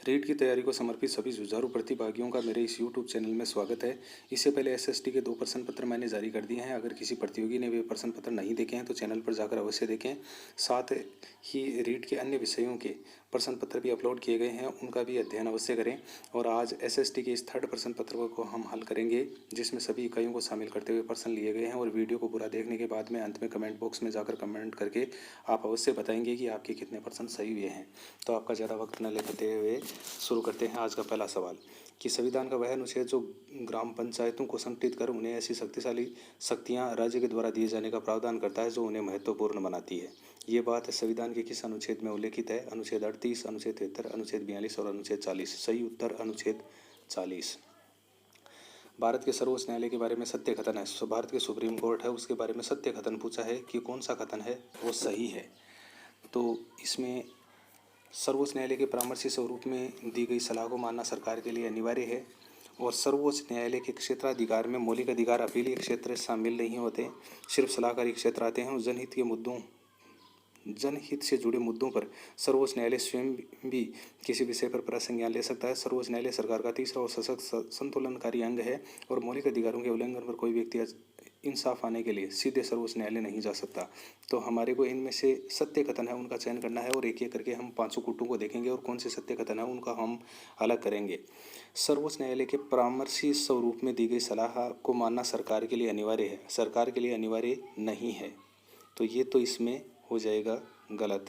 रीट की तैयारी को समर्पित सभी जुझारू प्रतिभागियों का मेरे इस यूट्यूब चैनल में स्वागत है। इससे पहले एसएसटी के 2 प्रश्न पत्र मैंने जारी कर दिए हैं। अगर किसी प्रतियोगी ने वे प्रश्न पत्र नहीं देखे हैं तो चैनल पर जाकर अवश्य देखें। साथ ही रीट के अन्य विषयों के प्रश्न पत्र भी अपलोड किए गए हैं, उनका भी अध्ययन अवश्य करें। और आज एसएसटी के इस थर्ड प्रश्न पत्र को हम हल करेंगे, जिसमें सभी इकाइयों को शामिल करते हुए प्रश्न लिए गए हैं। और वीडियो को पूरा देखने के बाद में अंत में कमेंट बॉक्स में जाकर कमेंट करके आप अवश्य बताएंगे कि आपके कितने प्रश्न सही हुए हैं। तो आपका ज़्यादा वक्त न लेते हुए शुरू करते हैं आज का पहला सवाल कि संविधान का वह अनुच्छेद जो ग्राम पंचायतों को संगठित कर उन्हें ऐसी शक्तिशाली शक्तियां राज्य के द्वारा दिए जाने का प्रावधान करता है जो उन्हें महत्वपूर्ण बनाती है। ये बात संविधान के किस अनुच्छेद में उल्लेखित है? अनुच्छेद 38, अनुच्छेद 73, अनुच्छेद 42 और अनुच्छेद 40। सही उत्तर अनुच्छेद 40। भारत के सर्वोच्च न्यायालय के बारे में सत्य कथन है। भारत के सुप्रीम कोर्ट है, उसके बारे में सत्य कथन पूछा है कि कौन सा कथन है वो सही है। तो इसमें सर्वोच्च न्यायालय के परामर्शी स्वरूप में दी गई सलाह को मानना सरकार के लिए अनिवार्य है। और सर्वोच्च न्यायालय के क्षेत्राधिकार में मौलिक अधिकार अपीलीय क्षेत्र शामिल नहीं होते, सिर्फ सलाहकारी क्षेत्र आते हैं। और जनहित से जुड़े मुद्दों पर सर्वोच्च न्यायालय स्वयं भी किसी विषय पर प्रसंज्ञान ले सकता है। सर्वोच्च न्यायालय सरकार का तीसरा और सशक्त संतुलनकारी अंग है और मौलिक अधिकारों के उल्लंघन पर कोई व्यक्ति इंसाफ आने के लिए सीधे सर्वोच्च न्यायालय नहीं जा सकता। तो हमारे को इनमें से सत्य कथन है उनका चयन करना है और एक एक करके हम पांचों कूटों को देखेंगे और कौन से सत्य कथन है उनका हम अलग करेंगे। सर्वोच्च न्यायालय के परामर्शी स्वरूप में दी गई सलाह को मानना सरकार के लिए अनिवार्य है, सरकार के लिए अनिवार्य नहीं है। तो ये तो इसमें हो जाएगा गलत।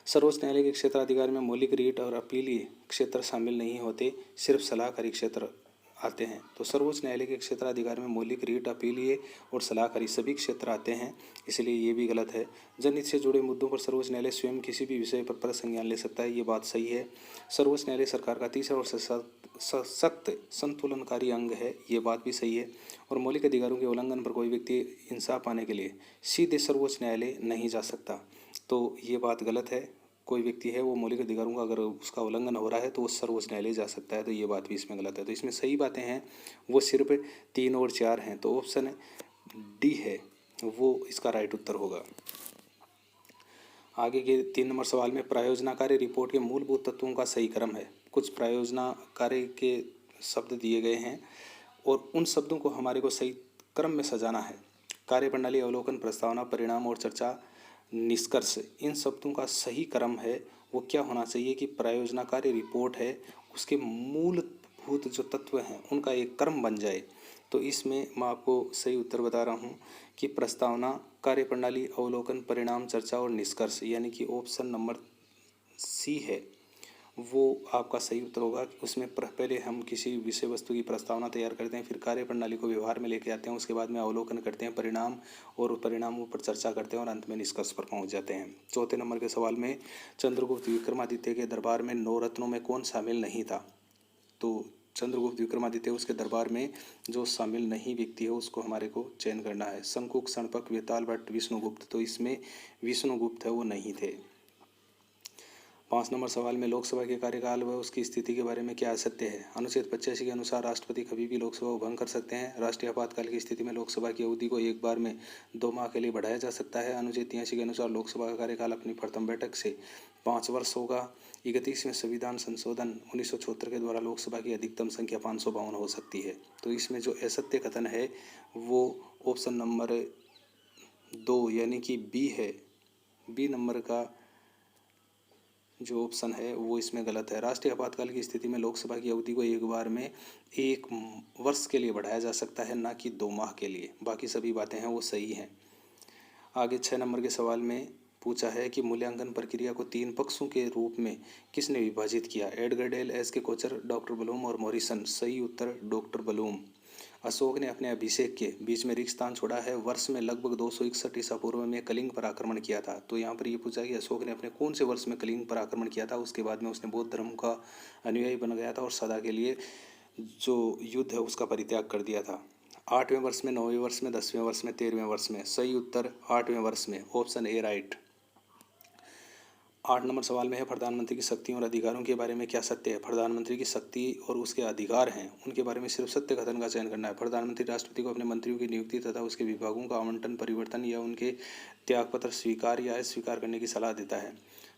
सर्वोच्च न्यायालय के क्षेत्राधिकार में मौलिक, रीट और अपीलीय क्षेत्र शामिल नहीं होते, सिर्फ सलाहकारी क्षेत्र आते हैं। तो सर्वोच्च न्यायालय के क्षेत्राधिकार में मौलिक, रीट, अपीलीय और सलाहकारी सभी क्षेत्र आते हैं, इसलिए ये भी गलत है। जनहित से जुड़े मुद्दों पर सर्वोच्च न्यायालय स्वयं किसी भी विषय पर प्रसंज्ञान ले सकता है, ये बात सही है। सर्वोच्च न्यायालय सरकार का तीसरा और सशक्त संतुलनकारी अंग है, ये बात भी सही है। और मौलिक अधिकारों के उल्लंघन पर कोई व्यक्ति इंसाफ पाने के लिए सीधे सर्वोच्च न्यायालय नहीं जा सकता, तो ये बात गलत है। कोई व्यक्ति है वो मौलिक अधिकारों का अगर उसका उल्लंघन हो रहा है तो वो सर्वोच्च न्यायालय जा सकता है, तो ये बात भी इसमें गलत है। तो इसमें सही बातें हैं वो सिर्फ 3 और 4 हैं, तो ऑप्शन डी है वो इसका राइट उत्तर होगा। आगे के 3 नंबर सवाल में प्रायोजना कार्य रिपोर्ट के मूलभूत तत्वों का सही क्रम है। कुछ प्रायोजना कार्य के शब्द दिए गए हैं और उन शब्दों को हमारे को सही क्रम में सजाना है। कार्यप्रणाली, अवलोकन, प्रस्तावना, परिणाम और चर्चा, निष्कर्ष, इन शब्दों का सही क्रम है वो क्या होना चाहिए कि प्रायोजना कार्य रिपोर्ट है उसके मूलभूत जो तत्व हैं उनका एक क्रम बन जाए। तो इसमें मैं आपको सही उत्तर बता रहा हूँ कि प्रस्तावना, कार्यप्रणाली, अवलोकन, परिणाम, चर्चा और निष्कर्ष, यानी कि ऑप्शन नंबर सी है वो आपका सही उत्तर होगा। उसमें पहले हम किसी विषय वस्तु की प्रस्तावना तैयार करते हैं, फिर कार्यप्रणाली को व्यवहार में लेके आते हैं, उसके बाद में अवलोकन करते हैं, परिणाम और परिणामों पर चर्चा करते हैं और अंत में निष्कर्ष पर पहुंच जाते हैं। चौथे नंबर के सवाल में चंद्रगुप्त विक्रमादित्य के दरबार में 9 रत्नों में कौन शामिल नहीं था? तो चंद्रगुप्त विक्रमादित्य उसके दरबार में जो शामिल नहीं व्यक्ति है उसको हमारे को चयन करना है। शंकुक, सणपक, वेताल भट्ट, विष्णुगुप्त, तो इसमें विष्णुगुप्त है वो नहीं थे। 5 नंबर सवाल में लोकसभा के कार्यकाल व उसकी स्थिति के बारे में क्या सत्य है? अनुच्छेद 85 के अनुसार राष्ट्रपति कभी भी लोकसभा भंग कर सकते हैं। राष्ट्रीय आपातकाल की स्थिति में लोकसभा की अवधि को एक बार में 2 माह के लिए बढ़ाया जा सकता है। अनुच्छेद 83 के अनुसार लोकसभा का कार्यकाल अपनी प्रथम बैठक से 5 वर्ष होगा। 31वें संविधान संशोधन 1976 के द्वारा लोकसभा की अधिकतम संख्या 552 हो सकती है। तो इसमें जो असत्य कथन है वो ऑप्शन नंबर 2 यानी कि बी है। बी नंबर का जो ऑप्शन है वो इसमें गलत है। राष्ट्रीय आपातकाल की स्थिति में लोकसभा की अवधि को एक बार में 1 वर्ष के लिए बढ़ाया जा सकता है, ना कि 2 माह के लिए। बाकी सभी बातें हैं वो सही हैं। आगे 6 नंबर के सवाल में पूछा है कि मूल्यांकन प्रक्रिया को 3 पक्षों के रूप में किसने विभाजित किया? एडगर डेल, एस के कोचर, डॉक्टर ब्लूम और मॉरिसन। सही उत्तर डॉक्टर ब्लूम। अशोक ने अपने अभिषेक के बीच में रिक्तस्थान छोड़ा है। वर्ष में लगभग 261 ईसा पूर्व में कलिंग पर आक्रमण किया था। तो यहाँ पर ये पूछा कि अशोक ने अपने कौन से वर्ष में कलिंग पर आक्रमण किया था। उसके बाद में उसने बौद्ध धर्म का अनुयायी बन गया था और सदा के लिए जो युद्ध है उसका परित्याग कर दिया था। 8वें वर्ष में, 9वें वर्ष में, 10वें वर्ष में, 13वें वर्ष में। सही उत्तर 8वें वर्ष में, ऑप्शन ए राइट। 8 नंबर सवाल में है प्रधानमंत्री की शक्तियों और अधिकारों के बारे में क्या सत्य है? प्रधानमंत्री की शक्ति और उसके अधिकार हैं उनके बारे में सिर्फ सत्य कथन का चयन करना है। प्रधानमंत्री राष्ट्रपति को अपने मंत्रियों की नियुक्ति तथा उसके विभागों का आवंटन, परिवर्तन या उनके त्यागपत्र स्वीकार या अस्वीकार करने की सलाह देता है।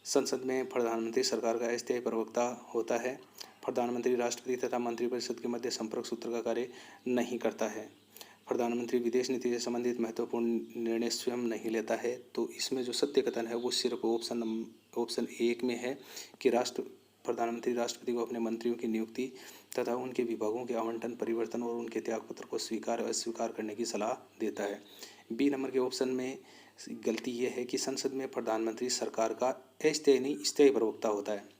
संसद में प्रधानमंत्री सरकार का अस्थायी प्रवक्ता होता है। प्रधानमंत्री राष्ट्रपति तथा मंत्रिपरिषद के मध्य संपर्क सूत्र का कार्य नहीं करता है। प्रधानमंत्री विदेश नीति से संबंधित महत्वपूर्ण निर्णय स्वयं नहीं लेता है। तो इसमें जो सत्य कथन है वो सिर्फ ऑप्शन 1 में है कि प्रधानमंत्री राष्ट्रपति को अपने मंत्रियों की नियुक्ति तथा उनके विभागों के आवंटन, परिवर्तन और उनके त्यागपत्र को स्वीकार और अस्वीकार करने की सलाह देता है। बी नंबर के ऑप्शन में गलती ये है कि संसद में प्रधानमंत्री सरकार का अस्थायी नहीं स्थायी प्रवक्ता होता है।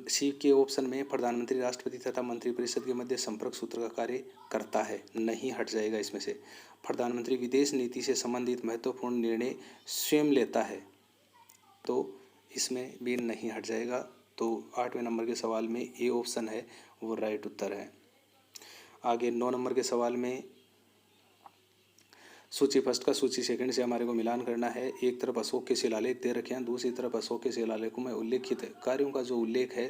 सी के ऑप्शन में प्रधानमंत्री राष्ट्रपति तथा मंत्रिपरिषद के मध्य संपर्क सूत्र का कार्य करता है, नहीं हट जाएगा इसमें से। प्रधानमंत्री विदेश नीति से संबंधित महत्वपूर्ण निर्णय स्वयं लेता है, तो इसमें भी नहीं हट जाएगा। तो 8वें नंबर के सवाल में ए ऑप्शन है वो राइट उत्तर है। आगे 9 नंबर के सवाल में सूची फर्स्ट का सूची सेकंड से हमारे को मिलान करना है। एक तरफ अशोक के शिलालेख दे रखे हैं, दूसरी तरफ अशोक के शिलालेखों में उल्लेखित कार्यों का जो उल्लेख है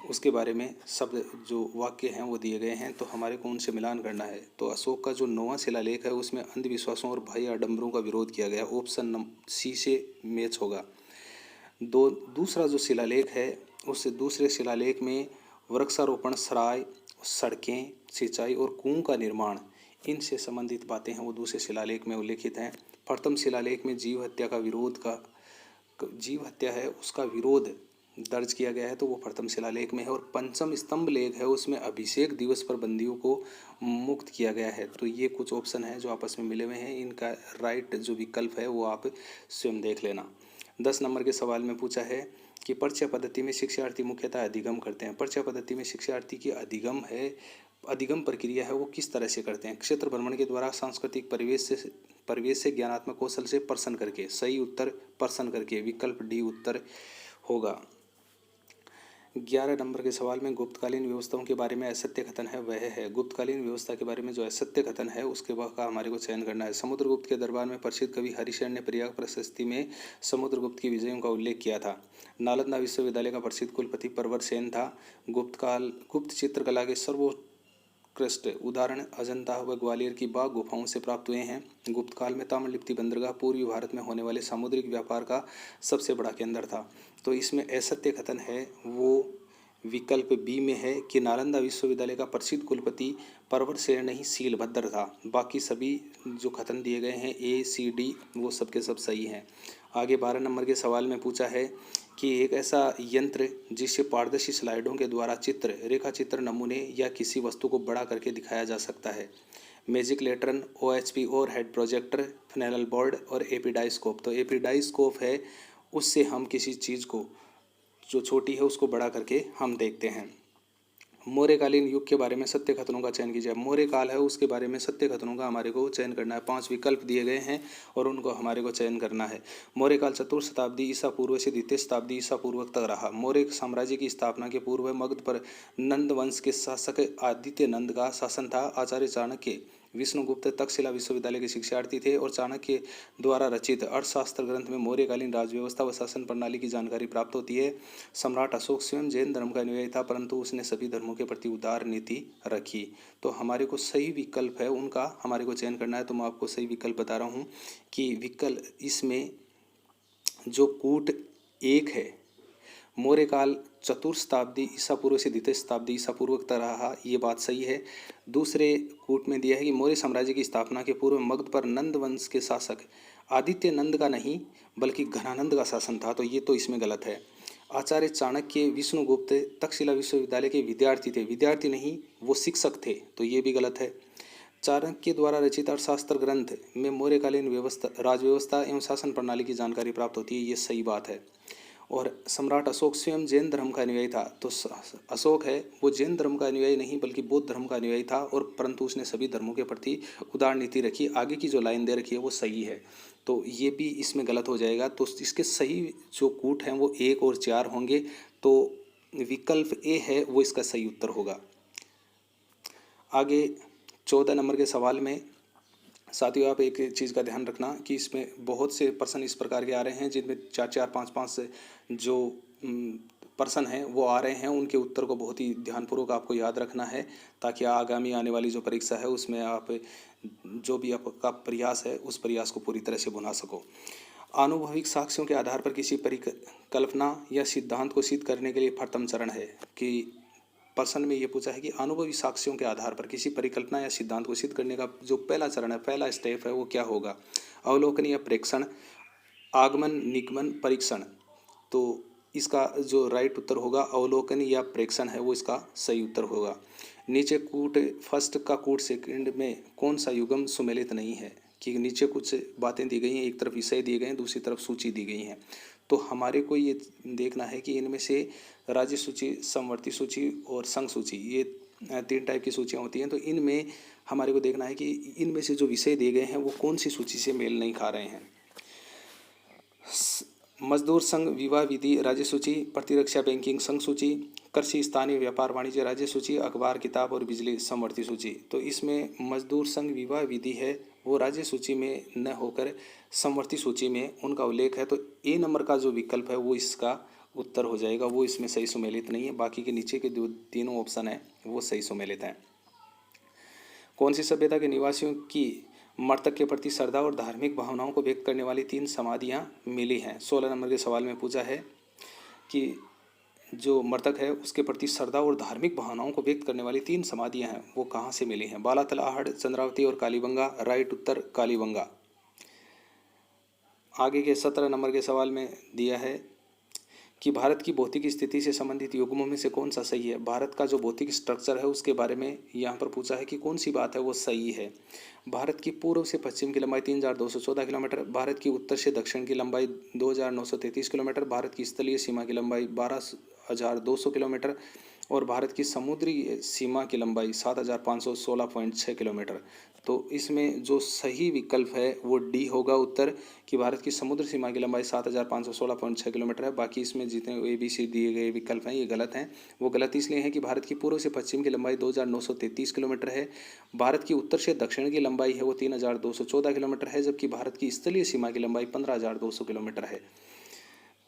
उसके बारे में शब्द जो वाक्य हैं वो दिए गए हैं, तो हमारे को उनसे मिलान करना है। तो अशोक का जो 9वां शिलालेख है उसमें अंधविश्वासों और बाह्य आडंबरों का विरोध किया गया, ऑप्शन सी से मैच होगा। दूसरा जो शिलालेख है उस दूसरे शिलालेख में वृक्षारोपण, सराय, सड़कें, सिंचाई और कुओं का निर्माण, इनसे संबंधित बातें हैं वो दूसरे शिलालेख में उल्लेखित हैं। प्रथम शिलालेख में जीव हत्या है उसका विरोध दर्ज किया गया है, तो वो प्रथम शिलालेख में है। और पंचम स्तंभ लेख है उसमें अभिषेक दिवस पर बंदियों को मुक्त किया गया है। तो ये कुछ ऑप्शन हैं जो आपस में मिले हुए हैं, इनका राइट जो विकल्प है वो आप स्वयं देख लेना। 10 नंबर के सवाल में पूछा है कि परीक्षा पद्धति में शिक्षार्थी मुख्यतः अधिगम करते हैं। परीक्षा पद्धति में शिक्षार्थी की अधिगम प्रक्रिया है वो किस तरह से करते हैं? क्षेत्र भ्रमण के द्वारा, सांस्कृतिक परिवेश से ज्ञानात्मक कौशल से, प्रश्न करके। सही उत्तर प्रश्न करके, विकल्प डी उत्तर होगा। 11 नंबर के सवाल में गुप्तकालीन व्यवस्थाओं के बारे में असत्य कथन है वह है। गुप्तकालीन व्यवस्था के बारे में जो असत्य कथन है उसके का हमारे को चयन करना है। समुद्रगुप्त के दरबार में प्रसिद्ध कवि हरिशरण ने प्रयाग प्रशस्ति में समुद्रगुप्त की विजयों का उल्लेख किया था। नालंदा विश्वविद्यालय का प्रसिद्ध कुलपति प्रवर सेन था। गुप्त चित्रकला के सर्वोत्कृष्ट उदाहरण अजंता व ग्वालियर की बाघ गुफाओं से प्राप्त हुए हैं। गुप्त काल में ताम्रलिप्ति बंदरगाह पूर्वी भारत में होने वाले सामुद्रिक व्यापार का सबसे बड़ा केंद्र था। तो इसमें असत्य कथन है वो विकल्प बी में है कि नालंदा विश्वविद्यालय का प्रसिद्ध कुलपति प्रवर सेन नहीं शीलभद्र था। बाकी सभी जो कथन दिए गए हैं ए, सी, डी वो सब के सब सही हैं। आगे 12 नंबर के सवाल में पूछा है कि एक ऐसा यंत्र जिससे पारदर्शी स्लाइडों के द्वारा रेखा चित्र, नमूने या किसी वस्तु को बड़ा करके दिखाया जा सकता है। मैजिक लेटरन, OHP और हेड प्रोजेक्टर, फ्नेल बोर्ड और एपिडाइस्कोप। तो एपिडाइस्कोप है उससे हम किसी चीज़ को जो छोटी है उसको बड़ा करके हम देखते हैं। मौर्यकालीन युग के बारे में सत्य कथनों का चयन कीजिए। मौर्य काल है उसके बारे में सत्य कथनों का हमारे को चयन करना है। 5 विकल्प दिए गए हैं और उनको हमारे को चयन करना है। मौर्य काल चतुर्थ शताब्दी ईसा पूर्व से द्वितीय शताब्दी ईसा पूर्व तक रहा। मौर्य साम्राज्य की स्थापना के पूर्व मगध पर नंद वंश के शासक आदित्य नंद का शासन था। आचार्य चाणक्य विष्णुगुप्त तक्षशिला विश्वविद्यालय के शिक्षार्थी थे और चाणक्य द्वारा रचित अर्थशास्त्र ग्रंथ में मौर्यकालीन राजव्यवस्था व शासन प्रणाली की जानकारी प्राप्त होती है। सम्राट अशोक स्वयं जैन धर्म का अनुयायी था, परंतु उसने सभी धर्मों के प्रति उदार नीति रखी। तो हमारे को सही विकल्प है उनका हमारे को चयन करना है। तो मैं आपको सही विकल्प बता रहा हूँ कि विकल्प इसमें जो कूट 1 है, मौर्य काल चतुर्थ शताब्दी ईसा पूर्व से द्वितीय शताब्दी ईसा पूर्व तक रहा, ये बात सही है। दूसरे कूट में दिया है कि मौर्य साम्राज्य की स्थापना के पूर्व मगध पर नंद वंश के शासक आदित्य नंद का नहीं बल्कि घनानंद का शासन था, तो ये तो इसमें गलत है। आचार्य चाणक्य विष्णुगुप्त तक्षशिला विश्वविद्यालय के विद्यार्थी थे, विद्यार्थी नहीं वो शिक्षक थे, तो ये भी गलत है। चाणक्य द्वारा रचित अर्थशास्त्र ग्रंथ में मौर्यकालीन राजव्यवस्था एवं शासन प्रणाली की जानकारी प्राप्त होती है, ये सही बात है। और सम्राट अशोक स्वयं जैन धर्म का अनुयायी था, तो अशोक है वो जैन धर्म का अनुयायी नहीं बल्कि बौद्ध धर्म का अनुयायी था, और परंतु उसने सभी धर्मों के प्रति उदार नीति रखी। आगे की जो लाइन दे रखी है वो सही है, तो ये भी इसमें गलत हो जाएगा। तो इसके सही जो कूट हैं वो 1 और 4 होंगे, तो विकल्प ए है वो इसका सही उत्तर होगा। आगे 14 नंबर के सवाल में साथियों आप एक चीज़ का ध्यान रखना कि इसमें बहुत से प्रश्न इस प्रकार के आ रहे हैं जिनमें 4-4, 5-5 जो प्रश्न हैं वो आ रहे हैं। उनके उत्तर को बहुत ही ध्यानपूर्वक आपको याद रखना है ताकि आगामी आने वाली जो परीक्षा है उसमें आप जो भी आपका प्रयास है उस प्रयास को पूरी तरह से भुना सको। आनुभविक साक्ष्यों के आधार पर किसी परिकल्पना या सिद्धांत को सिद्ध करने के लिए प्रथम चरण है। कि प्रश्न में ये पूछा है कि अनुभवी साक्ष्यों के आधार पर किसी परिकल्पना या सिद्धांत को सिद्ध करने का जो पहला चरण है, पहला स्टेप है, वो क्या होगा? अवलोकन या प्रेक्षण, आगमन, निगमन, परीक्षण। तो इसका जो राइट उत्तर होगा अवलोकन या प्रेक्षण है, वो इसका सही उत्तर होगा। नीचे कूट फर्स्ट का कूट सेकंड में कौन सा युग्म सुमेलित नहीं है? कि नीचे कुछ बातें दी गई हैं, एक तरफ विषय दिए गए हैं, दूसरी तरफ सूची दी गई हैं। तो हमारे को ये देखना है कि इनमें से राज्य सूची, समवर्ती सूची और संघ सूची, ये 3 टाइप की सूचियाँ होती हैं। तो इनमें हमारे को देखना है कि इनमें से जो विषय दिए गए हैं वो कौन सी सूची से मेल नहीं खा रहे हैं। मजदूर संघ विवाह विधि राज्य सूची, प्रतिरक्षा बैंकिंग संघ सूची, कृषि स्थानीय व्यापार वाणिज्य राज्य सूची, अखबार किताब और बिजली समवर्ती सूची। तो इसमें मजदूर संघ विवाह विधि है वो राज्य सूची में न होकर समवर्ती सूची में उनका उल्लेख है। तो ए नंबर का जो विकल्प है वो इसका उत्तर हो जाएगा, वो इसमें सही सुमेलित नहीं है। बाकी के नीचे के जो तीनों ऑप्शन है वो सही सुमेलित हैं। कौन सी सभ्यता के निवासियों की मृतक के प्रति श्रद्धा और धार्मिक भावनाओं को व्यक्त करने वाली 3 समाधियाँ मिली हैं? 16 नंबर के सवाल में पूछा है कि जो मृतक है उसके प्रति श्रद्धा और धार्मिक भावनाओं को व्यक्त करने वाली 3 समाधियाँ हैं, वो कहाँ से मिली हैं? बालातल, आहड़, चंद्रावती और कालीबंगा। राइट उत्तर कालीबंगा। आगे के 17 नंबर के सवाल में दिया है कि भारत की भौतिक स्थिति से संबंधित युग्मों में से कौन सा सही है? भारत का जो भौतिक स्ट्रक्चर है उसके बारे में यहाँ पर पूछा है कि कौन सी बात है वो सही है। भारत की पूर्व से पश्चिम की लंबाई 3214 किलोमीटर, भारत की उत्तर से दक्षिण की लंबाई 2933 किलोमीटर, भारत की स्थलीय सीमा की लंबाई 12200 किलोमीटर और भारत की समुद्री सीमा की लंबाई 7516.6 किलोमीटर। तो इसमें जो सही विकल्प है वो डी होगा उत्तर, कि भारत की समुद्र सीमा की लंबाई 7516.6 किलोमीटर है। बाकी इसमें जितने ए बी सी दिए गए विकल्प हैं ये गलत हैं। वो गलत इसलिए हैं कि भारत की पूर्व से पश्चिम की लंबाई 2933 किलोमीटर है, भारत की उत्तर से दक्षिण की लंबाई है वो 3214 किलोमीटर है, जबकि भारत की स्थलीय सीमा की लंबाई 15200 किलोमीटर है।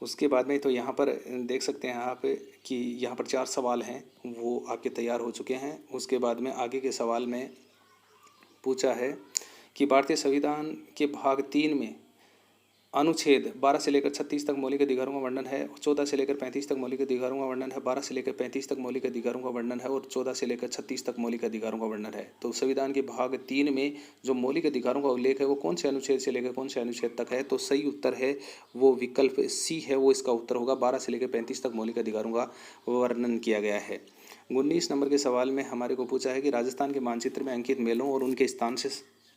उसके बाद में तो यहाँ पर देख सकते हैं आप कि यहाँ पर 4 सवाल हैं वो आपके तैयार हो चुके हैं। उसके बाद में आगे के सवाल में पूछा है कि भारतीय संविधान के भाग 3 में अनुच्छेद 12 से लेकर 36 तक मौलिक अधिकारों का वर्णन है, 14 से लेकर 35 तक मौलिक अधिकारों का वर्णन है, 12 से लेकर 35 तक मौलिक अधिकारों का वर्णन है और 14 से लेकर 36 तक मौलिक अधिकारों का वर्णन है। तो संविधान के भाग 3 में जो मौलिक अधिकारों का उल्लेख है वो कौन से अनुच्छेद से लेकर कौन से अनुच्छेद तक है? तो सही उत्तर है वो विकल्प सी है, वो इसका उत्तर होगा। 12 से लेकर 35 तक मौलिक अधिकारों का वर्णन किया गया है। 19 नंबर के सवाल में हमारे को पूछा है कि राजस्थान के मानचित्र में अंकित मेलों और उनके स्थान से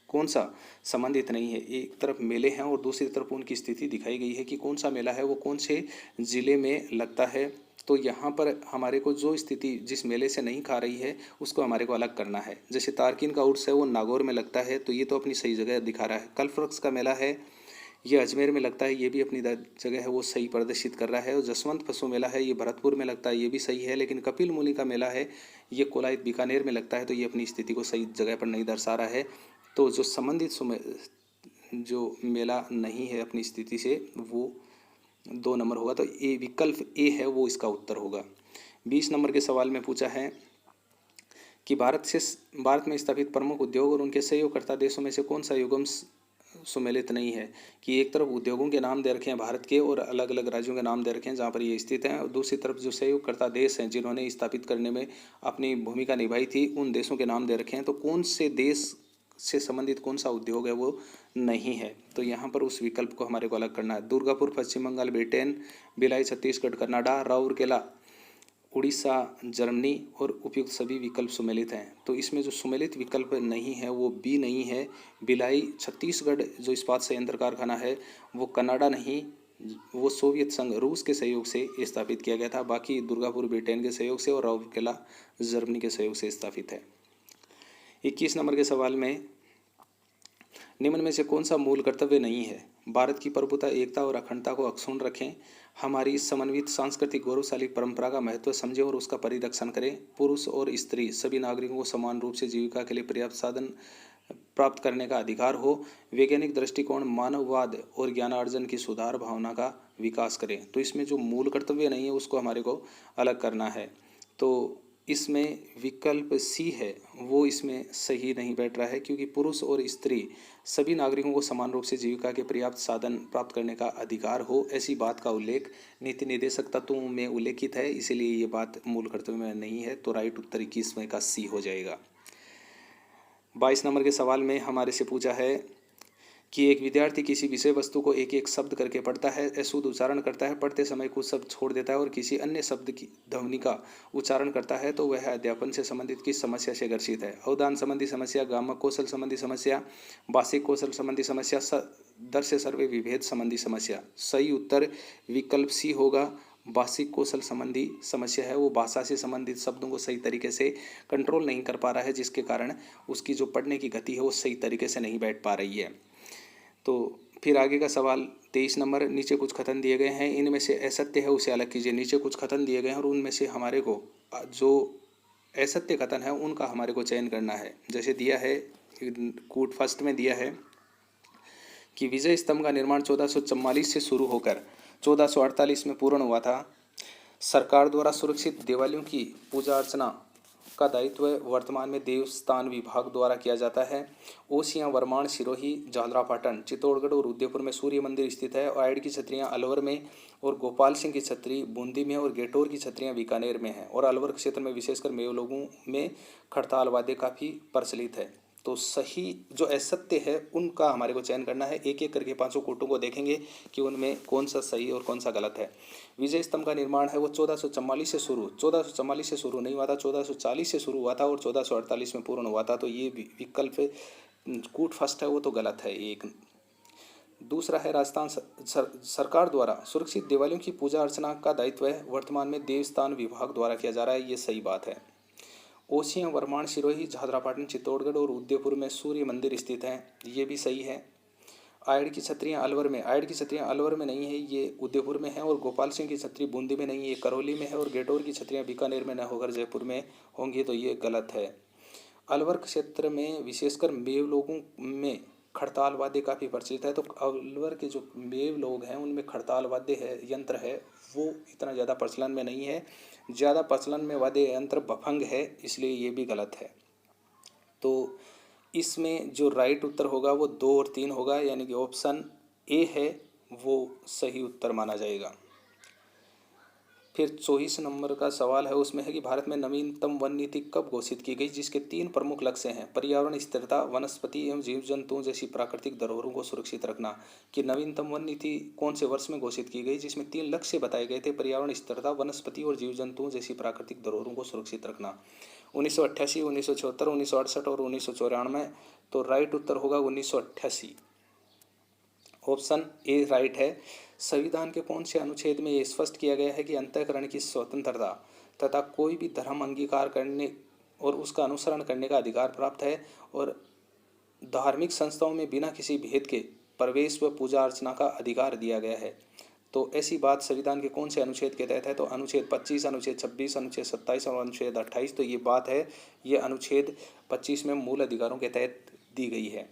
कौन सा संबंधित नहीं है? एक तरफ मेले हैं और दूसरी तरफ उनकी स्थिति दिखाई गई है कि कौन सा मेला है वो कौन से ज़िले में लगता है। तो यहाँ पर हमारे को जो स्थिति जिस मेले से नहीं खा रही है उसको हमारे को अलग करना है। जैसे तारकिन का उर्स है वो नागौर में लगता है, तो ये तो अपनी सही जगह दिखा रहा है। कल्पवृक्ष का मेला है ये अजमेर में लगता है, ये भी अपनी जगह है वो सही प्रदर्शित कर रहा है। और जसवंत पशु मेला है ये भरतपुर में लगता है, ये भी सही है। लेकिन कपिल मुनि का मेला है ये कोलायत बीकानेर में लगता है, तो ये अपनी स्थिति को सही जगह पर नहीं दर्शा रहा है। तो जो संबंधित जो मेला नहीं है अपनी स्थिति से वो 2 नंबर होगा। तो ए विकल्प ए है वो इसका उत्तर होगा। 20 नंबर के सवाल में पूछा है कि भारत में स्थापित प्रमुख उद्योग और उनके सहयोगकर्ता देशों में से कौन सा युग्म सुमेलित नहीं है? कि एक तरफ उद्योगों के नाम दे रखे हैं भारत के और अलग अलग राज्यों के नाम दे रखे हैं जहाँ पर ये स्थित हैं, और दूसरी तरफ जो सहयोगकर्ता देश हैं जिन्होंने स्थापित करने में अपनी भूमिका निभाई थी उन देशों के नाम दे रखे हैं। तो कौन से देश से संबंधित कौन सा उद्योग है वो नहीं है? तो यहाँ पर उस विकल्प को हमारे को अलग करना है। Durgapur Paschim Bangal Britain, Bhilai Chhattisgarh Canada, Rourkela Orissa Germany और उपयुक्त सभी विकल्प सुमेलित हैं। तो इसमें जो सुमेलित विकल्प नहीं है वो बी नहीं है। भिलाई छत्तीसगढ़ जो इस्पात संयंत्र कारखाना है वो कनाडा नहीं, वो सोवियत संघ रूस के सहयोग से स्थापित किया गया था। बाकी दुर्गापुर ब्रिटेन के सहयोग से और राउरकेला जर्मनी के सहयोग से स्थापित है। 21 नंबर के सवाल में निम्न में से कौन सा मूल कर्तव्य नहीं है? भारत की प्रभुता, एकता और अखंडता को अक्षुण्ण रखें, हमारी समन्वित सांस्कृतिक गौरवशाली परंपरा का महत्व समझें और उसका परिरक्षण करें, पुरुष और स्त्री सभी नागरिकों को समान रूप से जीविका के लिए पर्याप्त साधन प्राप्त करने का अधिकार हो, वैज्ञानिक दृष्टिकोण, मानववाद और ज्ञानार्जन की सुधार भावना का विकास करें। तो इसमें जो मूल कर्तव्य नहीं है उसको हमारे को अलग करना है। तो इसमें विकल्प सी है वो इसमें सही नहीं बैठ रहा है, क्योंकि पुरुष और स्त्री सभी नागरिकों को समान रूप से जीविका के पर्याप्त साधन प्राप्त करने का अधिकार हो, ऐसी बात का उल्लेख नीति निर्देशक तत्वों में उल्लेखित है, इसीलिए ये बात मूल कर्तव्य में नहीं है। तो राइट उत्तर 21 का सी हो जाएगा। 22 नंबर के सवाल में हमारे से पूछा है कि एक विद्यार्थी किसी विषय वस्तु को एक एक शब्द करके पढ़ता है, शुद्ध उच्चारण करता है, पढ़ते समय कुछ शब्द छोड़ देता है और किसी अन्य शब्द की ध्वनि का उच्चारण करता है, तो वह अध्यापन से संबंधित किस समस्या से ग्रसित है? अवधान संबंधी समस्या, गामक कौशल संबंधी समस्या, भाषिक कौशल संबंधी समस्या, दर्श सर्वे विभेद संबंधी समस्या। सही उत्तर विकल्प सी होगा। भाषिक कौशल संबंधी समस्या है, वो भाषा से संबंधित शब्दों को सही तरीके से कंट्रोल नहीं कर पा रहा है, जिसके कारण उसकी जो पढ़ने की गति है वो सही तरीके से नहीं बैठ पा रही है। तो फिर आगे का सवाल 23 नंबर, नीचे कुछ कथन दिए गए हैं, इनमें से असत्य है उसे अलग कीजिए। नीचे कुछ कथन दिए गए हैं और उनमें से हमारे को जो असत्य कथन है उनका हमारे को चयन करना है। जैसे दिया है कूट फर्स्ट में दिया है कि विजय स्तंभ का निर्माण 1444 से शुरू होकर 1448 में पूर्ण हुआ था। सरकार द्वारा सुरक्षित देवालयों की पूजा अर्चना का दायित्व वर्तमान में देवस्थान विभाग द्वारा किया जाता है। ओसियां, वरमान, सिरोही, झालरापाटन, चित्तौड़गढ़ और उदयपुर में सूर्य मंदिर स्थित है। आयड की छतरियां अलवर में और गोपाल सिंह की छतरी बूंदी में और गेटोर की छतरियां बीकानेर में है। और अलवर क्षेत्र में विशेषकर मेव लोगों में खड़ताल वाद्य काफ़ी प्रचलित है। तो सही जो असत्य है उनका हमारे को चयन करना है। एक एक करके पांचों कोटों को देखेंगे कि उनमें कौन सा सही और कौन सा गलत है। विजय स्तंभ का निर्माण है वो 1444 से शुरू नहीं हुआ था, 1440 से शुरू हुआ था और 1448 में पूर्ण हुआ था। तो ये विकल्प कूट फर्स्ट है वो तो गलत है। एक दूसरा है राजस्थान सरकार द्वारा सुरक्षित देवालयों की पूजा अर्चना का दायित्व वर्तमान में देवस्थान विभाग द्वारा किया जा रहा है, ये सही बात है। ओसियां, वरमान, सिरोही, झालरापाटन, चित्तौड़गढ़ और उदयपुर में सूर्य मंदिर स्थित हैं, ये भी सही है। आयड की छतरियां अलवर में नहीं है, ये उदयपुर में है। और गोपाल सिंह की छतरी बूंदी में नहीं है, ये करौली में है। और गेटोर की छतरियां बीकानेर में न होकर जयपुर में होंगी, तो ये गलत है। अलवर क्षेत्र में विशेषकर मेव लोगों में खड़ताल वाद्य काफ़ी प्रचलित है। तो अलवर के जो मेव लोग हैं उनमें खड़ताल वाद्य है, यंत्र है, वो इतना ज़्यादा प्रचलन में नहीं है। ज़्यादा प्रचलन में वाद्य यंत्र भफंग है, इसलिए ये भी गलत है। तो इसमें जो राइट उत्तर होगा वो 2 और 3 होगा, यानी कि ऑप्शन ए है वो सही उत्तर माना जाएगा। फिर 24 नंबर का सवाल है, उसमें है कि भारत में नवीनतम वन नीति कब घोषित की गई, जिसके 3 प्रमुख लक्ष्य हैं। पर्यावरण स्थिरता, वनस्पति एवं जीव जंतुओं जैसी प्राकृतिक धरोहरों को सुरक्षित रखना। कि नवीनतम वन नीति कौन से वर्ष में घोषित की गई, जिसमें 3 लक्ष्य बताए गए थे, पर्यावरण स्थिरता, वनस्पति और जीव जंतुओं जैसी प्राकृतिक धरोहरों को सुरक्षित रखना। 1988, 1974, 1968 और 1994। तो राइट उत्तर होगा 1988, ऑप्शन ए राइट है। संविधान के कौन से अनुच्छेद में ये स्पष्ट किया गया है कि अंतःकरण की स्वतंत्रता तथा कोई भी धर्म अंगीकार करने और उसका अनुसरण करने का अधिकार प्राप्त है, और धार्मिक संस्थाओं में बिना किसी भेद के प्रवेश व पूजा अर्चना का अधिकार दिया गया है। तो ऐसी बात संविधान के कौन से अनुच्छेद के तहत है? तो अनुच्छेद 25, अनुच्छेद 26, अनुच्छेद 27 और अनुच्छेद 28। तो ये बात है, ये अनुच्छेद 25 में मूल अधिकारों के तहत दी गई है।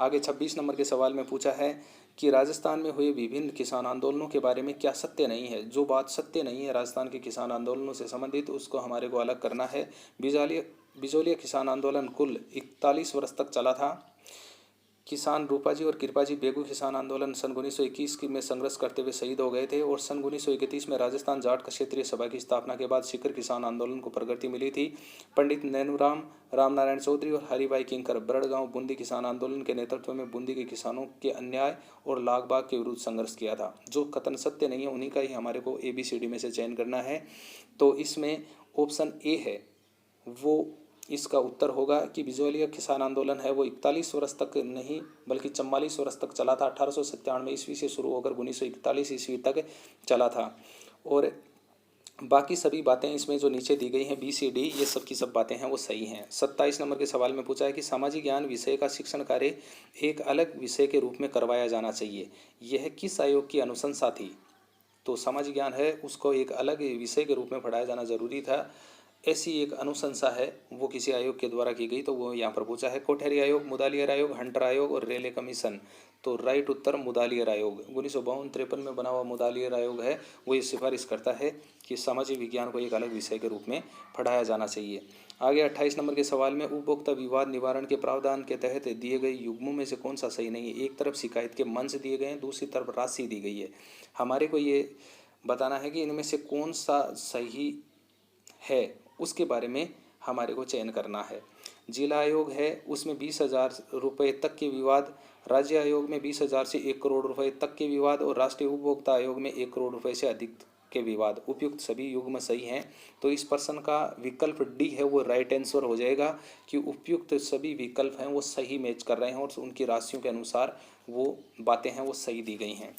आगे 26 नंबर के सवाल में पूछा है कि राजस्थान में हुए विभिन्न किसान आंदोलनों के बारे में क्या सत्य नहीं है। जो बात सत्य नहीं है राजस्थान के किसान आंदोलनों से संबंधित, उसको हमारे को अलग करना है। बिजौलिया किसान आंदोलन कुल 41 वर्ष तक चला था। किसान रूपाजी और कृपाजी बेगू किसान आंदोलन सन 1921 में संघर्ष करते हुए शहीद हो गए थे। और सन 1931 में राजस्थान जाट क्षेत्रीय सभा की स्थापना के बाद सीकर किसान आंदोलन को प्रगति मिली थी। पंडित नैनूराम, रामनारायण चौधरी और हरिभाई किंकर बरड़गांव बूंदी किसान आंदोलन के नेतृत्व में बूंदी के किसानों के अन्याय और लागबाग के विरुद्ध संघर्ष किया था। जो कथन सत्य नहीं है उन्हीं का ही हमारे को ABCD में से चयन करना है। तो इसमें ऑप्शन ए है वो इसका उत्तर होगा कि बिजौलिया किसान आंदोलन है वो 41 वर्ष तक नहीं बल्कि 44 वर्ष तक चला था। 1897 ईस्वी से शुरू होकर 1941 ईस्वी तक चला था। और बाकी सभी बातें इसमें जो नीचे दी गई हैं BCD, ये सब की सब बातें हैं वो सही हैं। 27 नंबर के सवाल में पूछा है कि सामाजिक ज्ञान विषय का शिक्षण कार्य एक अलग विषय के रूप में करवाया जाना चाहिए, यह किस आयोग की अनुशंसा थी? तो सामाजिक ज्ञान है उसको एक अलग विषय के रूप में पढ़ाया जाना जरूरी था, ऐसी एक अनुशंसा है वो किसी आयोग के द्वारा की गई। तो वो यहाँ पर पूछा है कोठेरी आयोग, मुदालियर आयोग, हंटर आयोग और रेले कमीशन। तो राइट उत्तर मुदालियर आयोग 1952-53 में बना हुआ मुदालियर आयोग है, वो ये सिफारिश करता है कि सामाजिक विज्ञान को एक अलग विषय के रूप में पढ़ाया जाना चाहिए। आगे 28 नंबर के सवाल में उपभोक्ता विवाद निवारण के प्रावधान के तहत दिए गए युग्मों में से कौन सा सही नहीं है। एक तरफ शिकायत के मंच दिए गए हैं, दूसरी तरफ राशि दी गई है। हमारे को ये बताना है कि इनमें से कौन सा सही है, उसके बारे में हमारे को चयन करना है। जिला आयोग है उसमें 20,000 रुपये तक के विवाद, राज्य आयोग में 20,000 से 1 करोड़ रुपये तक के विवाद और राष्ट्रीय उपभोक्ता आयोग में 1 करोड़ रुपये से अधिक के विवाद। उपयुक्त सभी युग्म सही हैं, तो इस प्रश्न का विकल्प डी है वो राइट आंसर हो जाएगा कि उपयुक्त सभी विकल्प हैं वो सही मैच कर रहे हैं और उनकी राशियों के अनुसार वो बातें हैं वो सही दी गई हैं।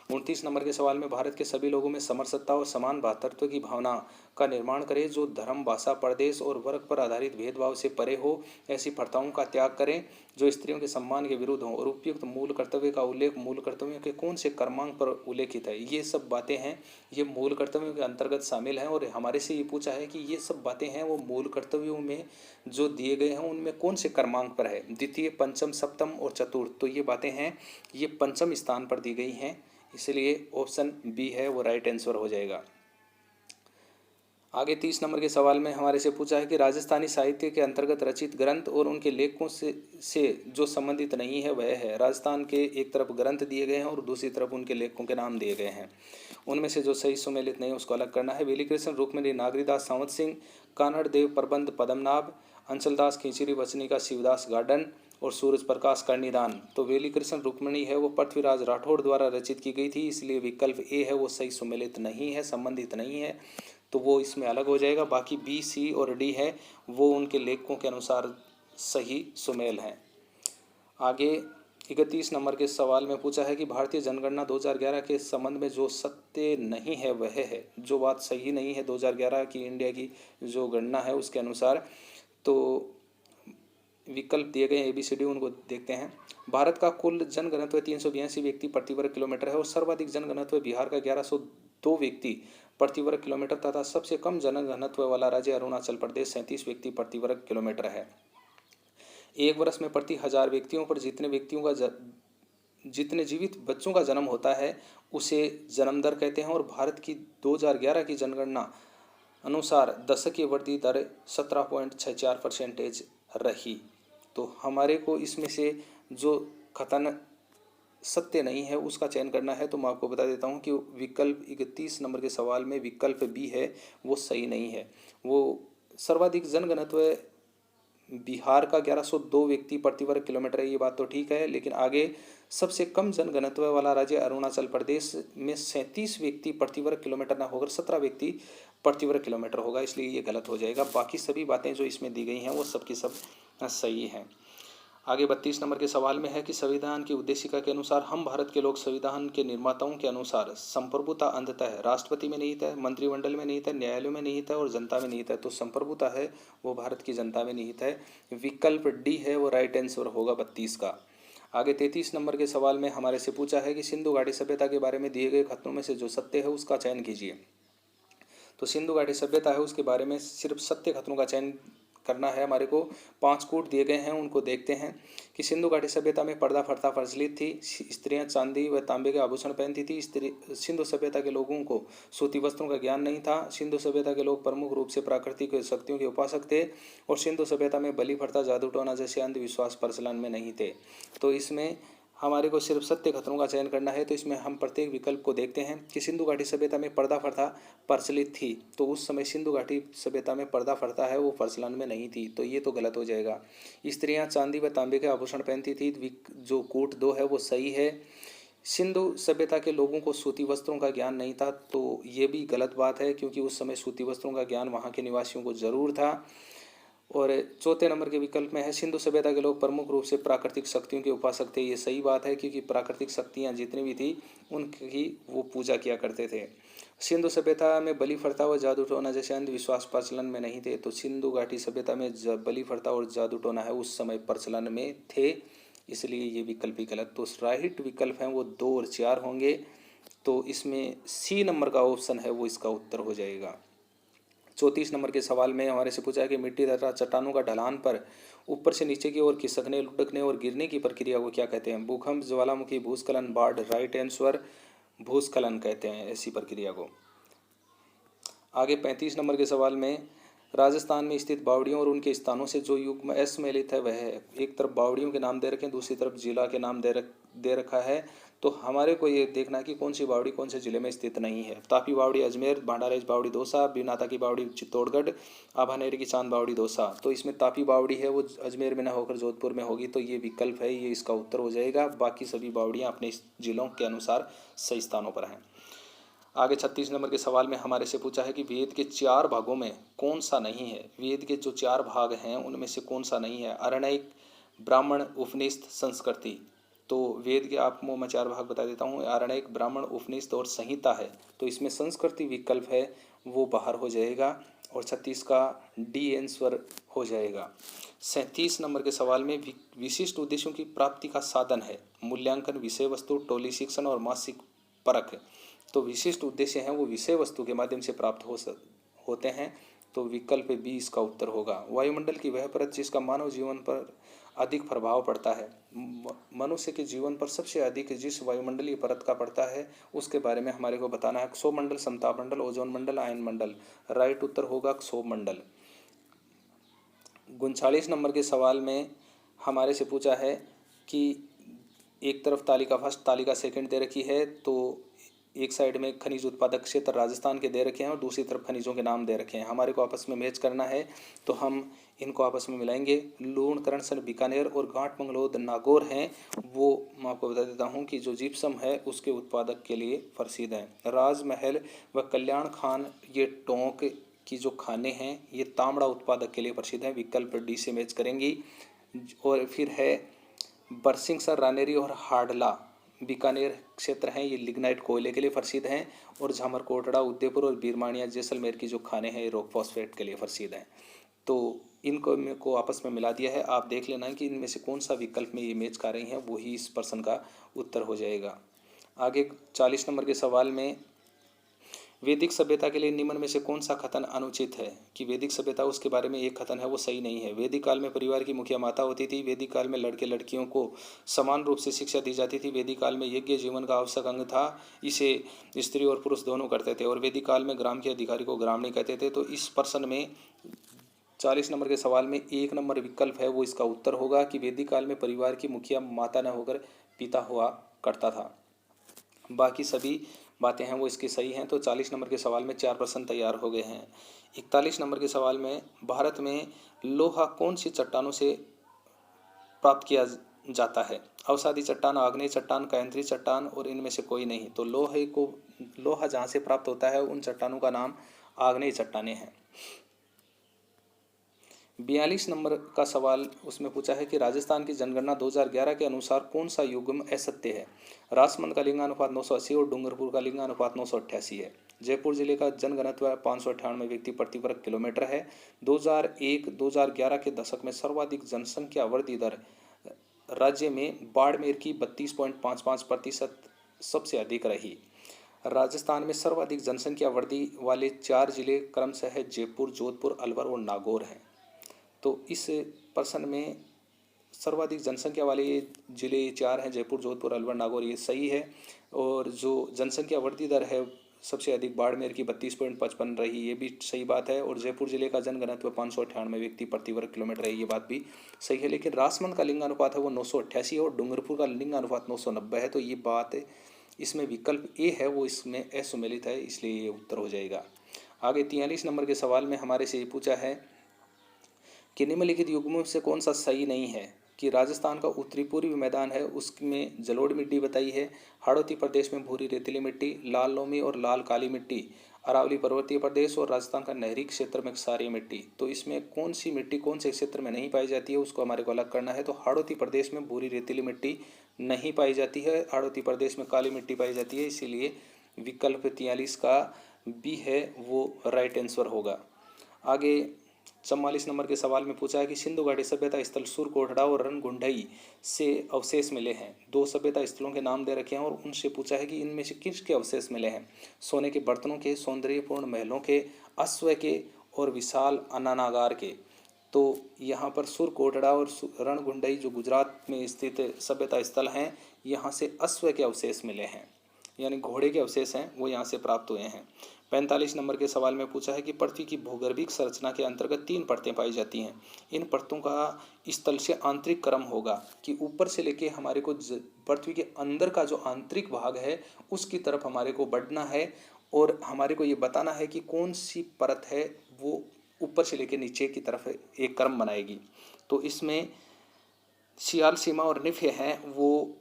29 नंबर के सवाल में भारत के सभी लोगों में समरसत्ता और समान भातृत्व की भावना का निर्माण करे, जो धर्म, भाषा, प्रदेश और वर्ग पर आधारित भेदभाव से परे हो, ऐसी प्रथाओं का त्याग करें जो स्त्रियों के सम्मान के विरुद्ध हों और उपयुक्त मूल कर्तव्य का उल्लेख मूल कर्तव्यों के कौन से क्रमांक पर उल्लेखित है। ये सब बातें हैं ये मूल कर्तव्यों के अंतर्गत शामिल हैं और हमारे से ये पूछा है कि ये सब बातें हैं वो मूल कर्तव्यों में जो दिए गए हैं उनमें कौन से क्रमांक पर है, द्वितीय, पंचम, सप्तम और चतुर्थ। तो ये बातें हैं ये पंचम स्थान पर दी गई हैं, इसलिए ऑप्शन बी है वो राइट आंसर हो जाएगा। आगे 30 नंबर के सवाल में हमारे से पूछा है कि राजस्थानी साहित्य के अंतर्गत रचित ग्रंथ और उनके लेखकों से जो संबंधित नहीं है वह है। राजस्थान के एक तरफ ग्रंथ दिए गए हैं और दूसरी तरफ उनके लेखकों के नाम दिए गए हैं, उनमें से जो सही सुमेलित नहीं है उसको अलग करना है। वेलीकृष्ण, रुक्मिणी, नागरीदास, सावंत सिंह, कान्हड़ देव, प्रबंध पद्मनाभ, अंचलदास, खींचरी, वचनिका, शिवदास गार्डन और सूरज प्रकाश कर्णिदान। तो वेलीकृष्ण रुक्मिणी है वो पृथ्वीराज राठौड़ द्वारा रचित की गई थी, इसलिए विकल्प ए है वो सही सुमेलित नहीं है, संबंधित नहीं है, तो वो इसमें अलग हो जाएगा। बाकी बी, सी और डी है वो उनके लेखकों के अनुसार सही सुमेल हैं। आगे 31 नंबर के सवाल में पूछा है कि भारतीय जनगणना 2011 के संबंध में जो सत्य नहीं है वह है, जो बात सही नहीं है 2011 की इंडिया की जो गणना है उसके अनुसार। तो विकल्प दिए गए ABCD उनको देखते हैं। भारत का कुल जनघनत्व 382 व्यक्ति प्रति वर्ग किलोमीटर है और सर्वाधिक जनघनत्व बिहार का 1102 व्यक्ति प्रति वर्ग किलोमीटर तथा सबसे कम जनघनत्व वाला राज्य अरुणाचल प्रदेश 37 व्यक्ति प्रति वर्ग किलोमीटर है। एक वर्ष में प्रति 1000 व्यक्तियों पर जितने जीवित बच्चों का जन्म होता है उसे जन्म दर कहते हैं और भारत की 2011 की जनगणना अनुसार दशकीय वृद्धि दर 17.64% रही। तो हमारे को इसमें से जो कथन सत्य नहीं है उसका चयन करना है। तो मैं आपको बता देता हूं कि विकल्प 31 नंबर के सवाल में विकल्प बी है वो सही नहीं है। वो सर्वाधिक जनघनत्व बिहार का 1102 व्यक्ति प्रति वर्ग किलोमीटर है, ये बात तो ठीक है, लेकिन आगे सबसे कम जनघनत्व वाला राज्य अरुणाचल प्रदेश में 37 व्यक्ति प्रति वर्ग किलोमीटर ना होकर 17 व्यक्ति प्रति वर्ग किलोमीटर होगा, इसलिए ये गलत हो जाएगा। बाकी सभी बातें जो इसमें दी गई हैं वो सबकी सब सही हैं। आगे 32 नंबर के सवाल में है कि संविधान की उद्देशिका के अनुसार हम भारत के लोग संविधान के निर्माताओं के अनुसार संप्रभुता अंततः राष्ट्रपति में निहित है, मंत्रिमंडल में निहित है, न्यायालयों में निहित है और जनता में निहित है। तो संप्रभुता है वो भारत की जनता में निहित है, विकल्प डी है वो राइट आंसर होगा 32 का। आगे 33 नंबर के सवाल में हमारे से पूछा है कि सिंधु घाटी सभ्यता के बारे में दिए गए कथनों में से जो सत्य है उसका चयन कीजिए। तो सिंधु घाटी सभ्यता है उसके बारे में सिर्फ सत्य कथनों का चयन करना है। हमारे को 5 कूट दिए गए हैं उनको देखते हैं कि सिंधु घाटी सभ्यता में पर्दा प्रथा प्रचलित थी, स्त्रियां चांदी व तांबे के आभूषण पहनती थी, सिंधु सभ्यता के लोगों को सूती वस्त्रों का ज्ञान नहीं था, सिंधु सभ्यता के लोग प्रमुख रूप से प्राकृतिक शक्तियों के उपासक थे और सिंधु सभ्यता में बलि प्रथा, जादू टोना जैसे अंधविश्वास प्रचलन में नहीं थे। तो इसमें हमारे को सिर्फ सत्य कथनों का चयन करना है। तो इसमें हम प्रत्येक विकल्प को देखते हैं कि सिंधु घाटी सभ्यता में पर्दा प्रथा प्रचलित थी, तो उस समय सिंधु घाटी सभ्यता में पर्दा प्रथा है वो प्रचलन में नहीं थी, तो ये तो गलत हो जाएगा। स्त्रियां चांदी व तांबे के आभूषण पहनती थी, जो कूट 2 है वो सही है। सिंधु सभ्यता के लोगों को सूती वस्त्रों का ज्ञान नहीं था, तो ये भी गलत बात है क्योंकि उस समय सूती वस्त्रों का ज्ञान वहाँ के निवासियों को जरूर था। और चौथे नंबर के विकल्प में है सिंधु सभ्यता के लोग प्रमुख रूप से प्राकृतिक शक्तियों के उपासक थे। ये सही बात है क्योंकि प्राकृतिक शक्तियाँ जितनी भी थी उनकी वो पूजा किया करते थे। सिंधु सभ्यता में बलि प्रथा और जादू टोना जैसे अंधविश्वास प्रचलन में नहीं थे, तो सिंधु घाटी सभ्यता में बलि प्रथा और जादू टोना है उस समय प्रचलन में थे, इसलिए ये विकल्प ही गलत। तो राइट विकल्प हैं वो 2 और 4 होंगे, तो इसमें सी नंबर का ऑप्शन है वो इसका उत्तर हो जाएगा। 34 नंबर के सवाल में हमारे से पूछा है कि मिट्टी तथा चट्टानों का ढलान पर ऊपर से नीचे की ओर खिसकने, लुढ़कने और गिरने की प्रक्रिया को क्या कहते हैं? भूकंप, ज्वालामुखी, भूस्खलन, बाढ़। राइट आंसर भूस्खलन कहते हैं ऐसी प्रक्रिया को। आगे 35 नंबर के सवाल में राजस्थान में स्थित बावड़ियों और उनके स्थानों से जो युग्म एस में लिखित है वह है। एक तरफ बावड़ियों के नाम दे रखे हैं, दूसरी तरफ जिला के नाम दे रखा है। तो हमारे को ये देखना है कि कौन सी बावड़ी कौन से जिले में स्थित नहीं है। तापी बावड़ी अजमेर, भांडारेज बावड़ी दौसा, बीनाता की बावड़ी चित्तौड़गढ़, आभानेरी की चांद बावड़ी दौसा। तो इसमें तापी बावड़ी है वो अजमेर में न होकर जोधपुर में होगी, तो ये विकल्प है, ये इसका उत्तर हो जाएगा। बाकी सभी बावड़ियाँ अपने जिलों के अनुसार सही स्थानों पर हैं। आगे 36 नंबर के सवाल में हमारे से पूछा है कि वेद के 4 भागों में कौन सा नहीं है? वेद के जो 4 भाग हैं उनमें से कौन सा नहीं है? अरण्यक, ब्राह्मण, उपनिषद, संस्कृति। तो वेद के आपको मैं 4 भाग बता देता हूँ। अरण्यक, ब्राह्मण, उपनिषद और संहिता है। तो इसमें संस्कृति विकल्प है वो बाहर हो जाएगा और 36 का डी आंसर हो जाएगा। 37 नंबर के सवाल में विशिष्ट उद्देश्यों की प्राप्ति का साधन है मूल्यांकन, विषय वस्तु, टोली शिक्षण और मासिक परख। तो विशिष्ट उद्देश्य हैं वो विषय वस्तु के माध्यम से प्राप्त होते हैं। तो विकल्प बी इसका उत्तर होगा। वायुमंडल की वह परत जिसका मानव जीवन पर अधिक प्रभाव पड़ता है। मनुष्य के जीवन पर सबसे अधिक जिस वायुमंडलीय परत का पड़ता है उसके बारे में हमारे को बताना है। क्षोभ मंडल, समताप मंडल, ओजोन मंडल, आयन मंडल। राइट उत्तर होगा क्षोभ मंडल। 39 नंबर के सवाल में हमारे से पूछा है कि एक तरफ तालिका फर्स्ट, तालिका सेकंड दे रखी है। तो एक साइड में खनिज उत्पादक क्षेत्र राजस्थान के दे रखे हैं और दूसरी तरफ खनिजों के नाम दे रखे हैं। हमारे को आपस में मैच करना है तो हम इनको आपस में मिलाएंगे। लूण, करणसर, बीकानेर और गांठ मंगलोद नागौर हैं वो मैं आपको बता देता हूँ कि जो जिप्सम है उसके उत्पादक के लिए प्रसिद्ध है। राजमहल व कल्याण खान ये टोंक की जो खाने हैं ये तांबड़ा उत्पादक के लिए प्रसिद्ध है। विकल्प डी से मैच करेंगी। और फिर है बरसिंहसर, रानेरी और हाडला बीकानेर क्षेत्र हैं, ये लिग्नाइट कोयले के लिए प्रसिद्ध हैं। और झामरकोटड़ा, उदयपुर और बीरमानिया जैसलमेर की जो खाने हैं ये रॉक फॉस्फेट के लिए प्रसिद्ध हैं। तो इनको आपस में मिला दिया है। आप देख लेना कि इनमें से कौन सा विकल्प में ये मैच कर रही हैं, वही इस प्रश्न का उत्तर हो जाएगा। आगे 40 नंबर के सवाल में वैदिक सभ्यता के लिए निम्न में से कौन सा कथन अनुचित है? कि वैदिक सभ्यता उसके बारे में एक कथन है वो सही नहीं है। वैदिक काल में परिवार की मुखिया माता होती थी। वैदिक काल में लड़के लड़कियों को समान रूप से शिक्षा दी जाती थी। वैदिक काल में यज्ञ जीवन का आवश्यक अंग था, इसे स्त्री और पुरुष दोनों करते थे। और वैदिक काल में ग्राम के अधिकारी को ग्रामणी कहते थे। तो इस प्रश्न में 40 नंबर के सवाल में 1 नंबर विकल्प है वो इसका उत्तर होगा कि वैदिक काल में परिवार की मुखिया माता न होकर पिता हुआ करता था। बाकी सभी बातें हैं वो इसकी सही हैं। तो 40 नंबर के सवाल में 4 प्रश्न तैयार हो गए हैं। 41 नंबर के सवाल में भारत में लोहा कौन सी चट्टानों से प्राप्त किया जाता है? अवसादी चट्टान, आग्नेय चट्टान, कायंत्री चट्टान और इनमें से कोई नहीं। तो लोहा जहाँ से प्राप्त होता है उन चट्टानों का नाम आग्नेय चट्टानें हैं। 42 नंबर का सवाल उसमें पूछा है कि राजस्थान की जनगणना 2011 के अनुसार कौन सा युग्म असत्य है? राजसमंद का लिंगानुपात 980 और डूंगरपुर का लिंगानुपात 988 है। जयपुर जिले का जनघनत्व 598 व्यक्ति प्रति वर्ग किलोमीटर है। 2001-2011 के दशक में सर्वाधिक जनसंख्या वृद्धि दर राज्य में बाड़मेर की 32.55% सबसे अधिक रही। राजस्थान में सर्वाधिक जनसंख्या वृद्धि वाले 4 जिले क्रमशः जयपुर, जोधपुर, अलवर और नागौर हैं। तो इस प्रश्न में सर्वाधिक जनसंख्या वाले ये जिले 4 हैं, जयपुर, जोधपुर, अलवर, नागौर, ये सही है। और जो जनसंख्या वृद्धि दर है सबसे अधिक बाड़मेर की 32.55 रही, ये भी सही बात है। और जयपुर जिले का जनघनत्व 598 व्यक्ति प्रति वर्ग किलोमीटर है, ये बात भी सही है। लेकिन राजसमंद का लिंगानुपात है वो 988 और डूंगरपुर का लिंगानुपात 990 है। तो ये बात इसमें विकल्प ए है वो इसमें असुमेलित है, इसलिए ये उत्तर हो जाएगा। आगे 43 नंबर के सवाल में हमारे से ये पूछा है कि निम्नलिखित युग्मों से कौन सा सही नहीं है? कि राजस्थान का उत्तरी पूर्वी मैदान है उसमें जलोढ़ मिट्टी बताई है। हाड़ौती प्रदेश में भूरी रेतीली मिट्टी, लाल लोमी और लाल काली मिट्टी। अरावली पर्वतीय प्रदेश और राजस्थान का नहरी क्षेत्र में क्षारीय मिट्टी। तो इसमें कौन सी मिट्टी कौन से क्षेत्र में नहीं पाई जाती है उसको हमारे को अलग करना है। तो हाड़ौती प्रदेश में भूरी रेतीली मिट्टी नहीं पाई जाती है, हाड़ौती प्रदेश में काली मिट्टी पाई जाती है, इसीलिए विकल्प 43 का बी है वो राइट आंसर होगा। आगे 44 नंबर के सवाल में पूछा है कि सिंधु घाटी सभ्यता स्थल सुरकोटड़ा और रणगुंडई से अवशेष मिले हैं। 2 सभ्यता स्थलों के नाम दे रखे हैं और उनसे पूछा है कि इनमें से किसके अवशेष मिले हैं? सोने के बर्तनों के, सौंदर्यपूर्ण महलों के, अश्व के और विशाल अन्नानागार के। तो यहाँ पर सुरकोटड़ा और रणगुंडई जो गुजरात में स्थित सभ्यता स्थल हैं, यहाँ से अश्व के अवशेष मिले हैं, यानी घोड़े के अवशेष हैं, वो यहाँ से प्राप्त हुए हैं। 45 नंबर के सवाल में पूछा है कि पृथ्वी की भूगर्भिक संरचना के अंतर्गत 3 परतें पाई जाती हैं। इन परतों का स्थल से आंतरिक क्रम होगा कि ऊपर से लेके हमारे को पृथ्वी के अंदर का जो आंतरिक भाग है उसकी तरफ हमारे को बढ़ना है, और हमारे को ये बताना है कि कौन सी परत है वो ऊपर से लेके नीचे की तरफ एक क्रम बनाएगी। तो इसमें सियाल, सीमा और निफे हैं, वो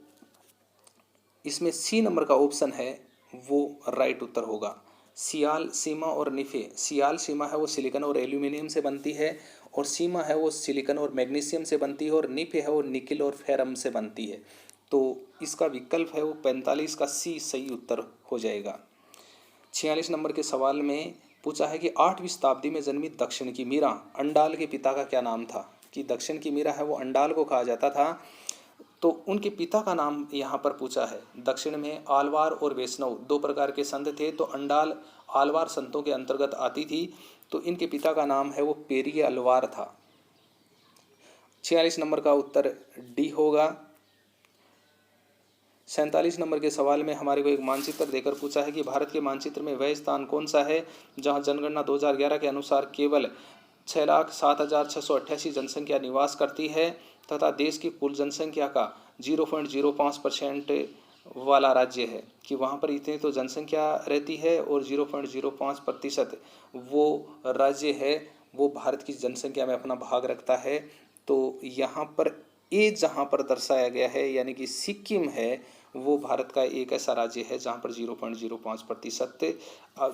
इसमें सी नंबर का ऑप्शन है वो राइट उत्तर होगा। सियाल, सीमा और निफे। सियाल सीमा है वो सिलिकॉन और एल्यूमिनियम से बनती है, और सीमा है वो सिलिकॉन और मैग्नीशियम से बनती है, और निफे है वो निकिल और फेरम से बनती है। तो इसका विकल्प है वो 45 का सी सही उत्तर हो जाएगा। 46 नंबर के सवाल में पूछा है कि 8वीं शताब्दी में जन्मी दक्षिण की मीरा, अंडाल के पिता का क्या नाम था? कि दक्षिण की मीरा है वो अंडाल को कहा जाता था, तो उनके पिता का नाम यहाँ पर पूछा है। दक्षिण में आलवार और वैष्णव 2 प्रकार के संत थे, तो अंडाल आलवार संतों के अंतर्गत आती थी, तो इनके पिता का नाम है वो पेरिये अलवार था। 46 नंबर का उत्तर डी होगा। 47 नंबर के सवाल में हमारे को एक मानचित्र देकर पूछा है कि भारत के मानचित्र में वह स्थान कौन सा है जहां जनगणना 2011 के अनुसार केवल 6,07,688 जनसंख्या निवास करती है, तथा देश की कुल जनसंख्या का 0.05% वाला राज्य है। कि वहाँ पर इतनी तो जनसंख्या रहती है और 0.05% वो राज्य है वो भारत की जनसंख्या में अपना भाग रखता है। तो यहाँ पर ए जहाँ पर दर्शाया गया है यानी कि सिक्किम है, वो भारत का एक ऐसा राज्य है जहाँ पर 0.05%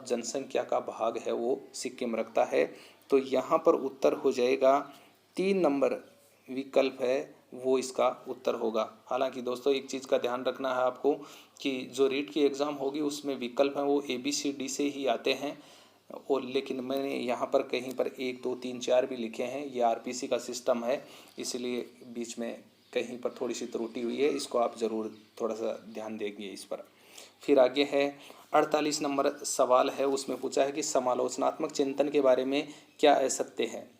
जनसंख्या का भाग है वो सिक्किम रखता है। तो यहाँ पर उत्तर हो जाएगा 3 नंबर विकल्प है वो इसका उत्तर होगा। हालांकि दोस्तों एक चीज़ का ध्यान रखना है आपको कि जो रीट की एग्ज़ाम होगी उसमें विकल्प हैं वो ABCD से ही आते हैं, और लेकिन मैंने यहाँ पर कहीं पर 1 2 3 4 भी लिखे हैं। ये RPC का सिस्टम है, इसलिए बीच में कहीं पर थोड़ी सी त्रुटि हुई है, इसको आप ज़रूर थोड़ा सा ध्यान देंगे इस पर। फिर आगे है 48 नंबर सवाल है, उसमें पूछा है कि समालोचनात्मक चिंतन के बारे में क्या असत्य है।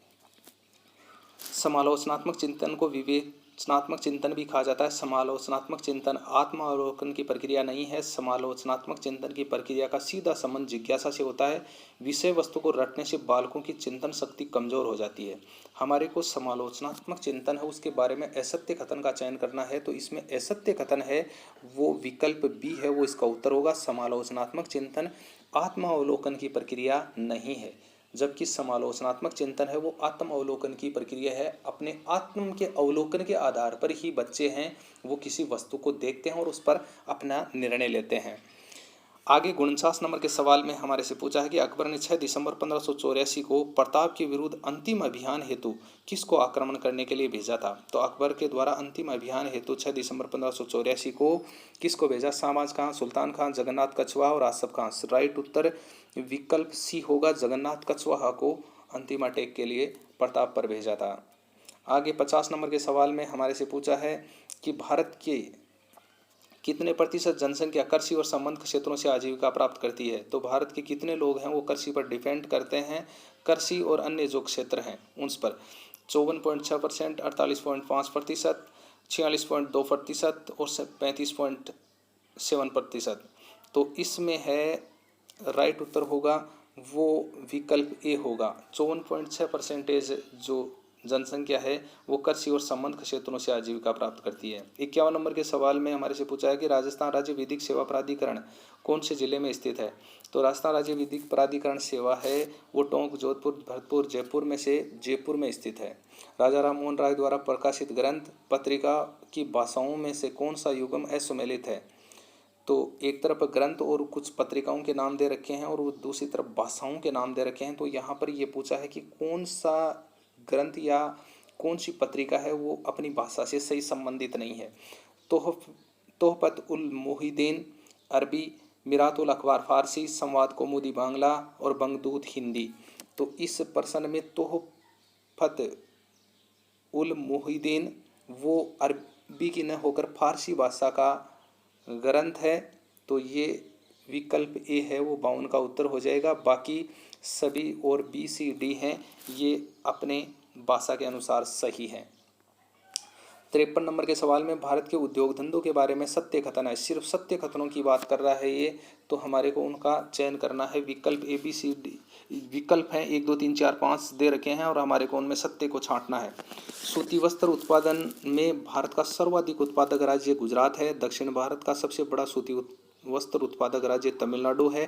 समालोचनात्मक चिंतन को विवेचनात्मक चिंतन भी कहा जाता है। समालोचनात्मक चिंतन आत्मावलोकन की प्रक्रिया नहीं है। समालोचनात्मक चिंतन की प्रक्रिया का सीधा संबंध जिज्ञासा से होता है। विषय वस्तु को रटने से बालकों की चिंतन शक्ति कमजोर हो जाती है। हमारे को समालोचनात्मक चिंतन है उसके बारे में असत्य कथन का चयन करना है, तो इसमें असत्य कथन है वो विकल्प बी है वो इसका उत्तर होगा। समालोचनात्मक चिंतन आत्मावलोकन की प्रक्रिया नहीं है, जबकि समालोचनात्मक चिंतन है वो आत्म अवलोकन की प्रक्रिया है। अपने आत्म के अवलोकन के आधार पर ही बच्चे हैं वो किसी वस्तु को देखते हैं और उस पर अपना निर्णय लेते हैं। आगे 49 नंबर के सवाल में हमारे से पूछा है कि अकबर ने 6 दिसंबर 1584 को प्रताप के विरुद्ध अंतिम अभियान हेतु किसको आक्रमण करने के लिए भेजा था। तो अकबर के द्वारा अंतिम अभियान हेतु 6 दिसंबर 1584 को किसको भेजा? शाहबाज खां, सुल्तान खां, जगन्नाथ कछवाहा और आसफ खां। राइट उत्तर विकल्प सी होगा, जगन्नाथ कछवाहा को अंतिम अटैक के लिए प्रताप पर भेजा था। आगे 50 नंबर के सवाल में हमारे से पूछा है कि भारत के कितने प्रतिशत जनसंख्या कृषि और संबद्ध क्षेत्रों से आजीविका प्राप्त करती है। तो भारत के कितने लोग हैं वो कृषि पर डिपेंड करते हैं, कृषि और अन्य जो क्षेत्र हैं उस पर 54.6%, 48.5%, 46.2% और 35.7%। तो इसमें है राइट उत्तर होगा वो विकल्प ए होगा। 54.6% जो जनसंख्या है वो कृषि और संबद्ध क्षेत्रों से आजीविका प्राप्त करती है। 51 नंबर के सवाल में हमारे से पूछा है कि राजस्थान राज्य विधिक सेवा प्राधिकरण कौन से जिले में स्थित है। तो राजस्थान राज्य विधिक प्राधिकरण सेवा है वो टोंक, जोधपुर, भरतपुर, जयपुर में से जयपुर में स्थित है। राजा राम मोहन राय द्वारा प्रकाशित ग्रंथ पत्रिका की भाषाओं में से कौन सा युग्म असुमेलित है। तो एक तरफ ग्रंथ और कुछ पत्रिकाओं के नाम दे रखे हैं और वो दूसरी तरफ भाषाओं के नाम दे रखे हैं। तो यहाँ पर ये पूछा है कि कौन सा ग्रंथ या कौन सी पत्रिका है वो अपनी भाषा से सही संबंधित नहीं है। तोहफत उल मोहिदीन अरबी, मिरातुल अखबार फारसी, संवाद कौमुदी बांग्ला और बंगदूत हिंदी। तो इस प्रश्न में तोहफत उल मोहिदीन वो अरबी की न होकर फारसी भाषा का ग्रंथ है। तो ये विकल्प ए है वो 52 का उत्तर हो जाएगा। बाकी सभी और बी सी डी हैं ये अपने भाषा के अनुसार सही हैं। 53 नंबर के सवाल में भारत के उद्योग धंधों के बारे में सत्य कथन है, सिर्फ सत्य कथनों की बात कर रहा है ये, तो हमारे को उनका चयन करना है। विकल्प ए बी सी डी विकल्प हैं 1 2 3 4 5 दे रखे हैं और हमारे को उनमें सत्य को छांटना है। सूती वस्त्र उत्पादन में भारत का सर्वाधिक उत्पादक राज्य गुजरात है। दक्षिण भारत का सबसे बड़ा सूती वस्त्र उत्पादक राज्य तमिलनाडु है।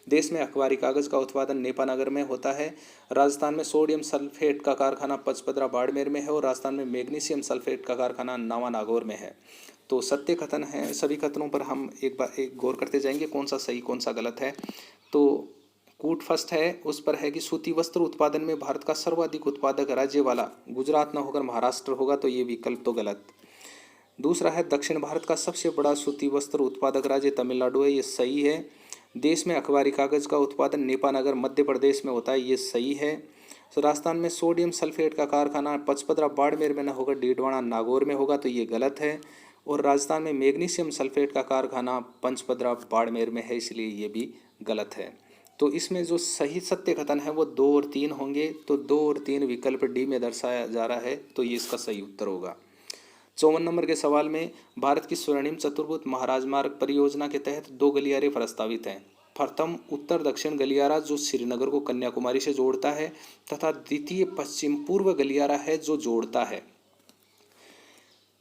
देश में अखबारी कागज का उत्पादन नेपानगर में होता है। राजस्थान में सोडियम सल्फेट का कारखाना पचपदरा बाड़मेर में है और राजस्थान में मैग्नीशियम सल्फेट का कारखाना नावा नागौर में है। तो सत्य कथन है, सभी कथनों पर हम एक गौर करते जाएंगे कौन सा सही कौन सा गलत है। तो कूट फर्स्ट है, उस पर है कि सूती वस्त्र उत्पादन में भारत का सर्वाधिक उत्पादक राज्य वाला गुजरात न होकर महाराष्ट्र होगा, तो ये विकल्प तो गलत। दूसरा है दक्षिण भारत का सबसे बड़ा सूती वस्त्र उत्पादक राज्य तमिलनाडु है, ये सही है। देश में अखबारी कागज का उत्पादन नेपानगर मध्य प्रदेश में होता है, ये सही है। तो राजस्थान में सोडियम सल्फेट का कारखाना पचपदरा बाड़मेर में न होकर डीडवाना नागौर में होगा, तो ये गलत है। और राजस्थान में मैग्नीशियम सल्फेट का कारखाना पंचपदरा बाड़मेर में है, इसलिए ये भी गलत है। तो इसमें जो सही सत्य कथन है वो 2 और 3 होंगे, तो 2 और 3 विकल्प डी में दर्शाया जा रहा है, तो ये इसका सही उत्तर होगा। 54 नंबर के सवाल में भारत की स्वर्णिम चतुर्भुज महाराजमार्ग परियोजना के तहत 2 गलियारे प्रस्तावित हैं। प्रथम उत्तर दक्षिण गलियारा जो श्रीनगर को कन्याकुमारी से जोड़ता है तथा द्वितीय पश्चिम पूर्व गलियारा है जो जोड़ता है।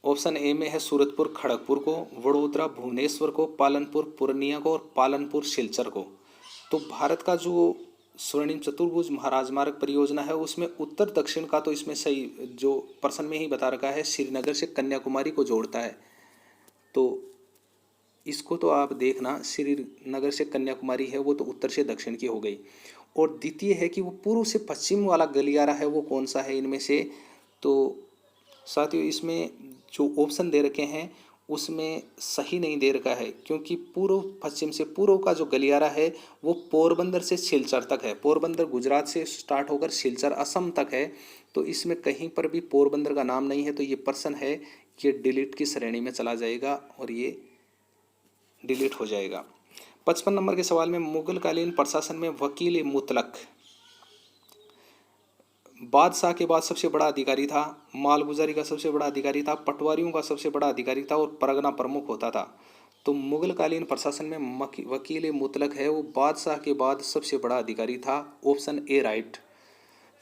ऑप्शन ए में है सूरतपुर खड़गपुर को, वडोदरा भुवनेश्वर को, पालनपुर पूर्णिया को और पालनपुर सिलचर को। तो भारत का जो स्वर्णिम चतुर्भुज महाराजमार्ग परियोजना है उसमें उत्तर दक्षिण का तो इसमें सही जो प्रश्न में ही बता रखा है श्रीनगर से कन्याकुमारी को जोड़ता है, तो इसको तो आप देखना, श्रीनगर से कन्याकुमारी है वो तो उत्तर से दक्षिण की हो गई। और द्वितीय है कि वो पूर्व से पश्चिम वाला गलियारा है वो कौन सा है इनमें से। तो साथियों इसमें जो ऑप्शन दे रखे हैं उसमें सही नहीं दे रखा है, क्योंकि पूर्व पश्चिम से पूर्व का जो गलियारा है वो पोरबंदर से सिलचर तक है। पोरबंदर गुजरात से स्टार्ट होकर सिलचर असम तक है, तो इसमें कहीं पर भी पोरबंदर का नाम नहीं है, तो ये प्रश्न है ये डिलीट की श्रेणी में चला जाएगा और ये डिलीट हो जाएगा। 55 नंबर के सवाल में मुगलकालीन प्रशासन में वकील मुतलक बादशाह के बाद सबसे बड़ा अधिकारी था, मालगुजारी का सबसे बड़ा अधिकारी था, पटवारियों का सबसे बड़ा अधिकारी था और परगना प्रमुख होता था। तो मुगलकालीन प्रशासन में वकील मुतलक है वो बादशाह के बाद सबसे बड़ा अधिकारी था, ऑप्शन ए राइट।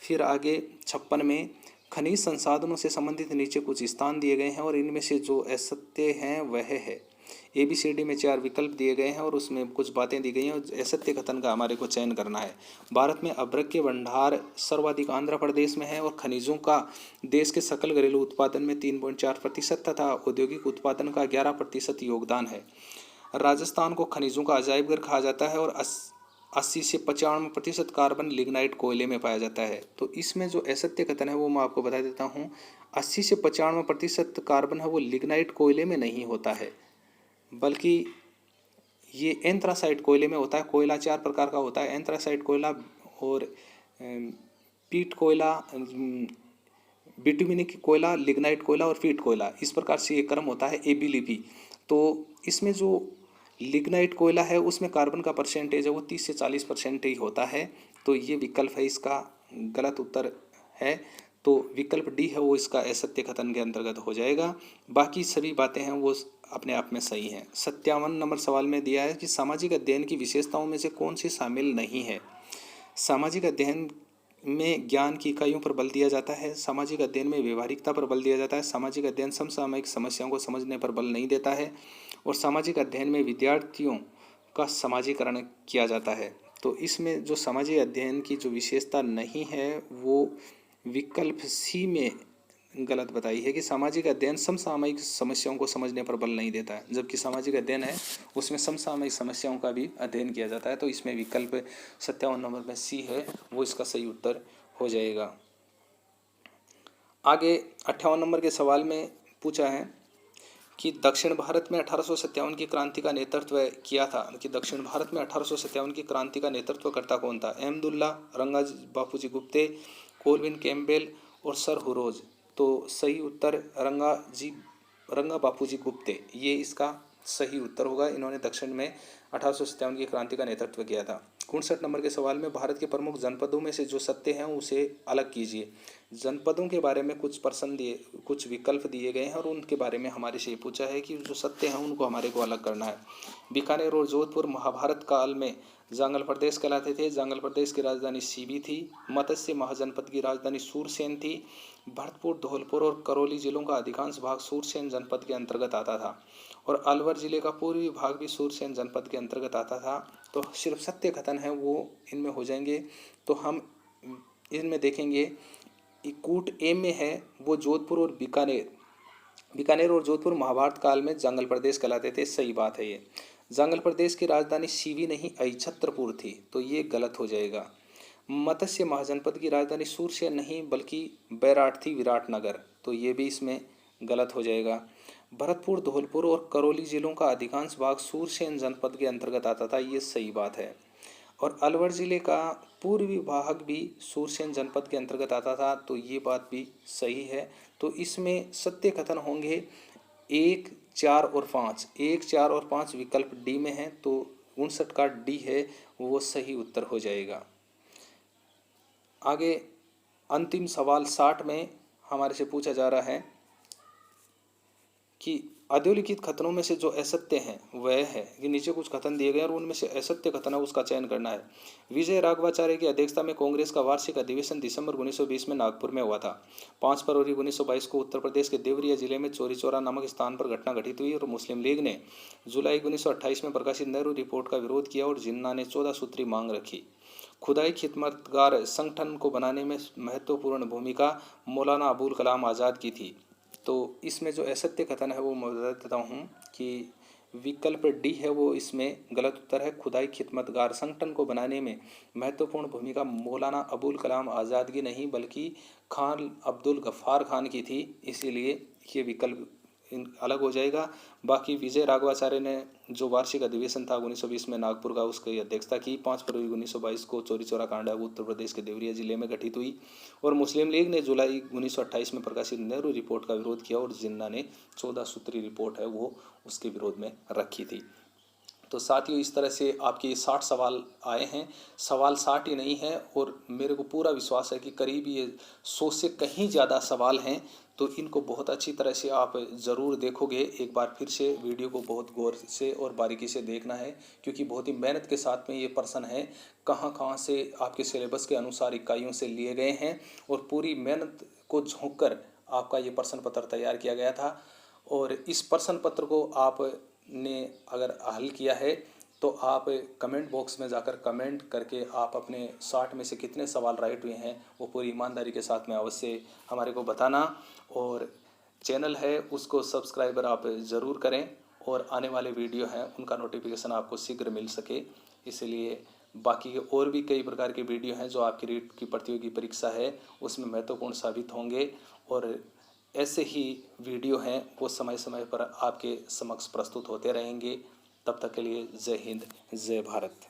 फिर आगे 56 में खनिज संसाधनों से संबंधित नीचे कुछ स्थान दिए गए हैं और इनमें से जो असत्य हैं वह है। ए बी सी डी में 4 विकल्प दिए गए हैं और उसमें कुछ बातें दी गई हैं और असत्य कथन का हमारे को चयन करना है। भारत में अभ्रक के भंडार सर्वाधिक आंध्र प्रदेश में है और खनिजों का देश के सकल घरेलू उत्पादन में 3.4% तथा औद्योगिक उत्पादन का 11% योगदान है। राजस्थान को खनिजों का अजायब घर कहा जाता है और 80 से 95% कार्बन लिग्नाइट कोयले में पाया जाता है। तो इसमें जो असत्य कथन है वो मैं आपको बता देता हूँ, 80 से 95% कार्बन है वो लिग्नाइट कोयले में नहीं होता है, बल्कि ये एंथ्रासाइट कोयले में होता है। कोयला 4 प्रकार का होता है, एंथ्रासाइट कोयला और पीट कोयला, बिटुमिनिक कोयला, लिग्नाइट कोयला और पीट कोयला, इस प्रकार से ये क्रम होता है एबीलीपी। तो इसमें जो लिग्नाइट कोयला है उसमें कार्बन का परसेंटेज है वो 30 से 40% ही होता है, तो ये विकल्प है इसका गलत उत्तर है। तो विकल्प डी है वो इसका असत्य कथन के अंतर्गत हो जाएगा। बाकी सभी बातें हैं वो अपने आप में सही हैं। 57 नंबर सवाल में दिया है कि सामाजिक अध्ययन की विशेषताओं में से कौन सी शामिल नहीं है। सामाजिक अध्ययन में ज्ञान की इकाइयों पर बल दिया जाता है, सामाजिक अध्ययन में व्यवहारिकता पर बल दिया जाता है, सामाजिक अध्ययन समसामयिक समस्याओं को समझने पर बल नहीं देता है और सामाजिक अध्ययन में विद्यार्थियों का समाजीकरण किया जाता है। तो इसमें जो सामाजिक अध्ययन की जो विशेषता नहीं है वो विकल्प सी में गलत बताई है कि सामाजिक अध्ययन समसामयिक समस्याओं को समझने पर बल नहीं देता है, जबकि सामाजिक अध्ययन है उसमें समसामयिक समस्याओं का भी अध्ययन किया जाता है। तो इसमें विकल्प 57 नंबर में सी है वो इसका सही उत्तर हो जाएगा। आगे 58 नंबर के सवाल में पूछा है कि दक्षिण भारत में 1857 की क्रांति का नेतृत्व किया था, कि दक्षिण भारत में 1857 की क्रांति का नेतृत्वकर्ता कौन था। अहमदुल्ला, रंगा बापूजी गुप्ते, कोलविन कैम्पबेल और सर हुरोज। तो सही उत्तर रंगा बापूजी गुप्ते, ये इसका सही उत्तर होगा। इन्होंने दक्षिण में 1857 की क्रांति का नेतृत्व किया था। 59 नंबर के सवाल में भारत के प्रमुख जनपदों में से जो सत्य हैं उसे अलग कीजिए। जनपदों के बारे में कुछ प्रश्न दिए, कुछ विकल्प दिए गए हैं और उनके बारे में हमारे से पूछा है कि जो सत्य हैं उनको हमारे को अलग करना है। बीकानेर और जोधपुर महाभारत काल में जांगल प्रदेश कहलाते थे। जांगल प्रदेश की राजधानी सीबी थी। मत्स्य महाजनपद की राजधानी सूरसेन थी। भरतपुर, धौलपुर और करौली जिलों का अधिकांश भाग सूरसेन जनपद के अंतर्गत आता था और अलवर जिले का पूर्वी भाग भी सूरसेन जनपद के अंतर्गत आता था। तो सिर्फ सत्य कथन है वो इनमें हो जाएंगे। तो हम इनमें देखेंगे कूट ए में है वो जोधपुर और बीकानेर और जोधपुर महाभारत काल में जांगल प्रदेश कहलाते थे। सही बात है ये। जांगल प्रदेश की राजधानी सीवी नहीं अहिछत्रपुर थी, तो ये गलत हो जाएगा। मत्स्य महाजनपद की राजधानी सूरसेन नहीं बल्कि बैराट थी, विराटनगर, तो ये भी इसमें गलत हो जाएगा। भरतपुर, धौलपुर और करौली जिलों का अधिकांश भाग सूरसेन जनपद के अंतर्गत आता था, ये सही बात है। और अलवर जिले का पूर्वी भाग भी सूरसेन जनपद के अंतर्गत आता था, तो ये बात भी सही है। तो इसमें सत्य कथन होंगे 1, 4 और 5। 1, 4 और 5 विकल्प डी में है, तो 59 का डी है वो सही उत्तर हो जाएगा। आगे अंतिम सवाल 60 में हमारे से पूछा जा रहा है कि अधोलिखित कथनों में से जो असत्य हैं वह है कि नीचे कुछ कथन दिए गए और उनमें से असत्य कथन है उसका चयन करना है। विजय राघवाचार्य की अध्यक्षता में कांग्रेस का वार्षिक अधिवेशन दिसंबर 1920 में नागपुर में हुआ था। 5 फरवरी 1922 को उत्तर प्रदेश के देवरिया जिले में चौरी चौरा नामक स्थान पर घटना घटित हुई और मुस्लिम लीग ने जुलाई 1928 में प्रकाशित नेहरू रिपोर्ट का विरोध किया और जिन्ना ने 14 सूत्री मांग रखी। खुदाई खिदमतगार संगठन को बनाने में महत्वपूर्ण भूमिका मौलाना अबुल कलाम आज़ाद की थी। तो इसमें जो असत्य कथन है वो मैं बता देता हूँ कि विकल्प डी है वो इसमें गलत उत्तर है। खुदाई खिदमतगार संगठन को बनाने में महत्वपूर्ण भूमिका मौलाना अबुल कलाम आज़ाद की नहीं बल्कि खान अब्दुल गफ्फार खान की थी, इसीलिए ये विकल्प अलग हो जाएगा। बाकी विजय राघवाचार्य ने जो वार्षिक अधिवेशन था 1920 में नागपुर का, उसकी अध्यक्षता की। 5 फरवरी 1922 को चौरी चौरा कांड उत्तर प्रदेश के देवरिया जिले में घटित हुई और मुस्लिम लीग ने जुलाई 1928 में प्रकाशित नेहरू रिपोर्ट का विरोध किया और जिन्ना ने 14 सूत्री रिपोर्ट है वो उसके विरोध में रखी थी। तो साथियों इस तरह से आपके 60 सवाल आए हैं। सवाल 60 ही नहीं है और मेरे को पूरा विश्वास है कि करीब ये 100 से कहीं ज़्यादा सवाल हैं। तो इनको बहुत अच्छी तरह से आप ज़रूर देखोगे। एक बार फिर से वीडियो को बहुत गौर से और बारीकी से देखना है क्योंकि बहुत ही मेहनत के साथ में ये प्रश्न है कहाँ से आपके सिलेबस के अनुसार इकाइयों से लिए गए हैं और पूरी मेहनत को झोंक कर आपका ये प्रश्न पत्र तैयार किया गया था। और इस प्रश्न पत्र को आपने अगर हल किया है तो आप कमेंट बॉक्स में जाकर कमेंट करके आप अपने 60 में से कितने सवाल राइट हुए हैं वो पूरी ईमानदारी के साथ में अवश्य हमारे को बताना। और चैनल है उसको सब्सक्राइबर आप ज़रूर करें और आने वाले वीडियो हैं उनका नोटिफिकेशन आपको शीघ्र मिल सके। इसलिए बाकी के और भी कई प्रकार के वीडियो हैं जो आपकी रीट की प्रतियोगी परीक्षा है उसमें महत्वपूर्ण साबित होंगे और ऐसे ही वीडियो हैं वो समय समय पर आपके समक्ष प्रस्तुत होते रहेंगे। तब तक के लिए जय हिंद, जय भारत।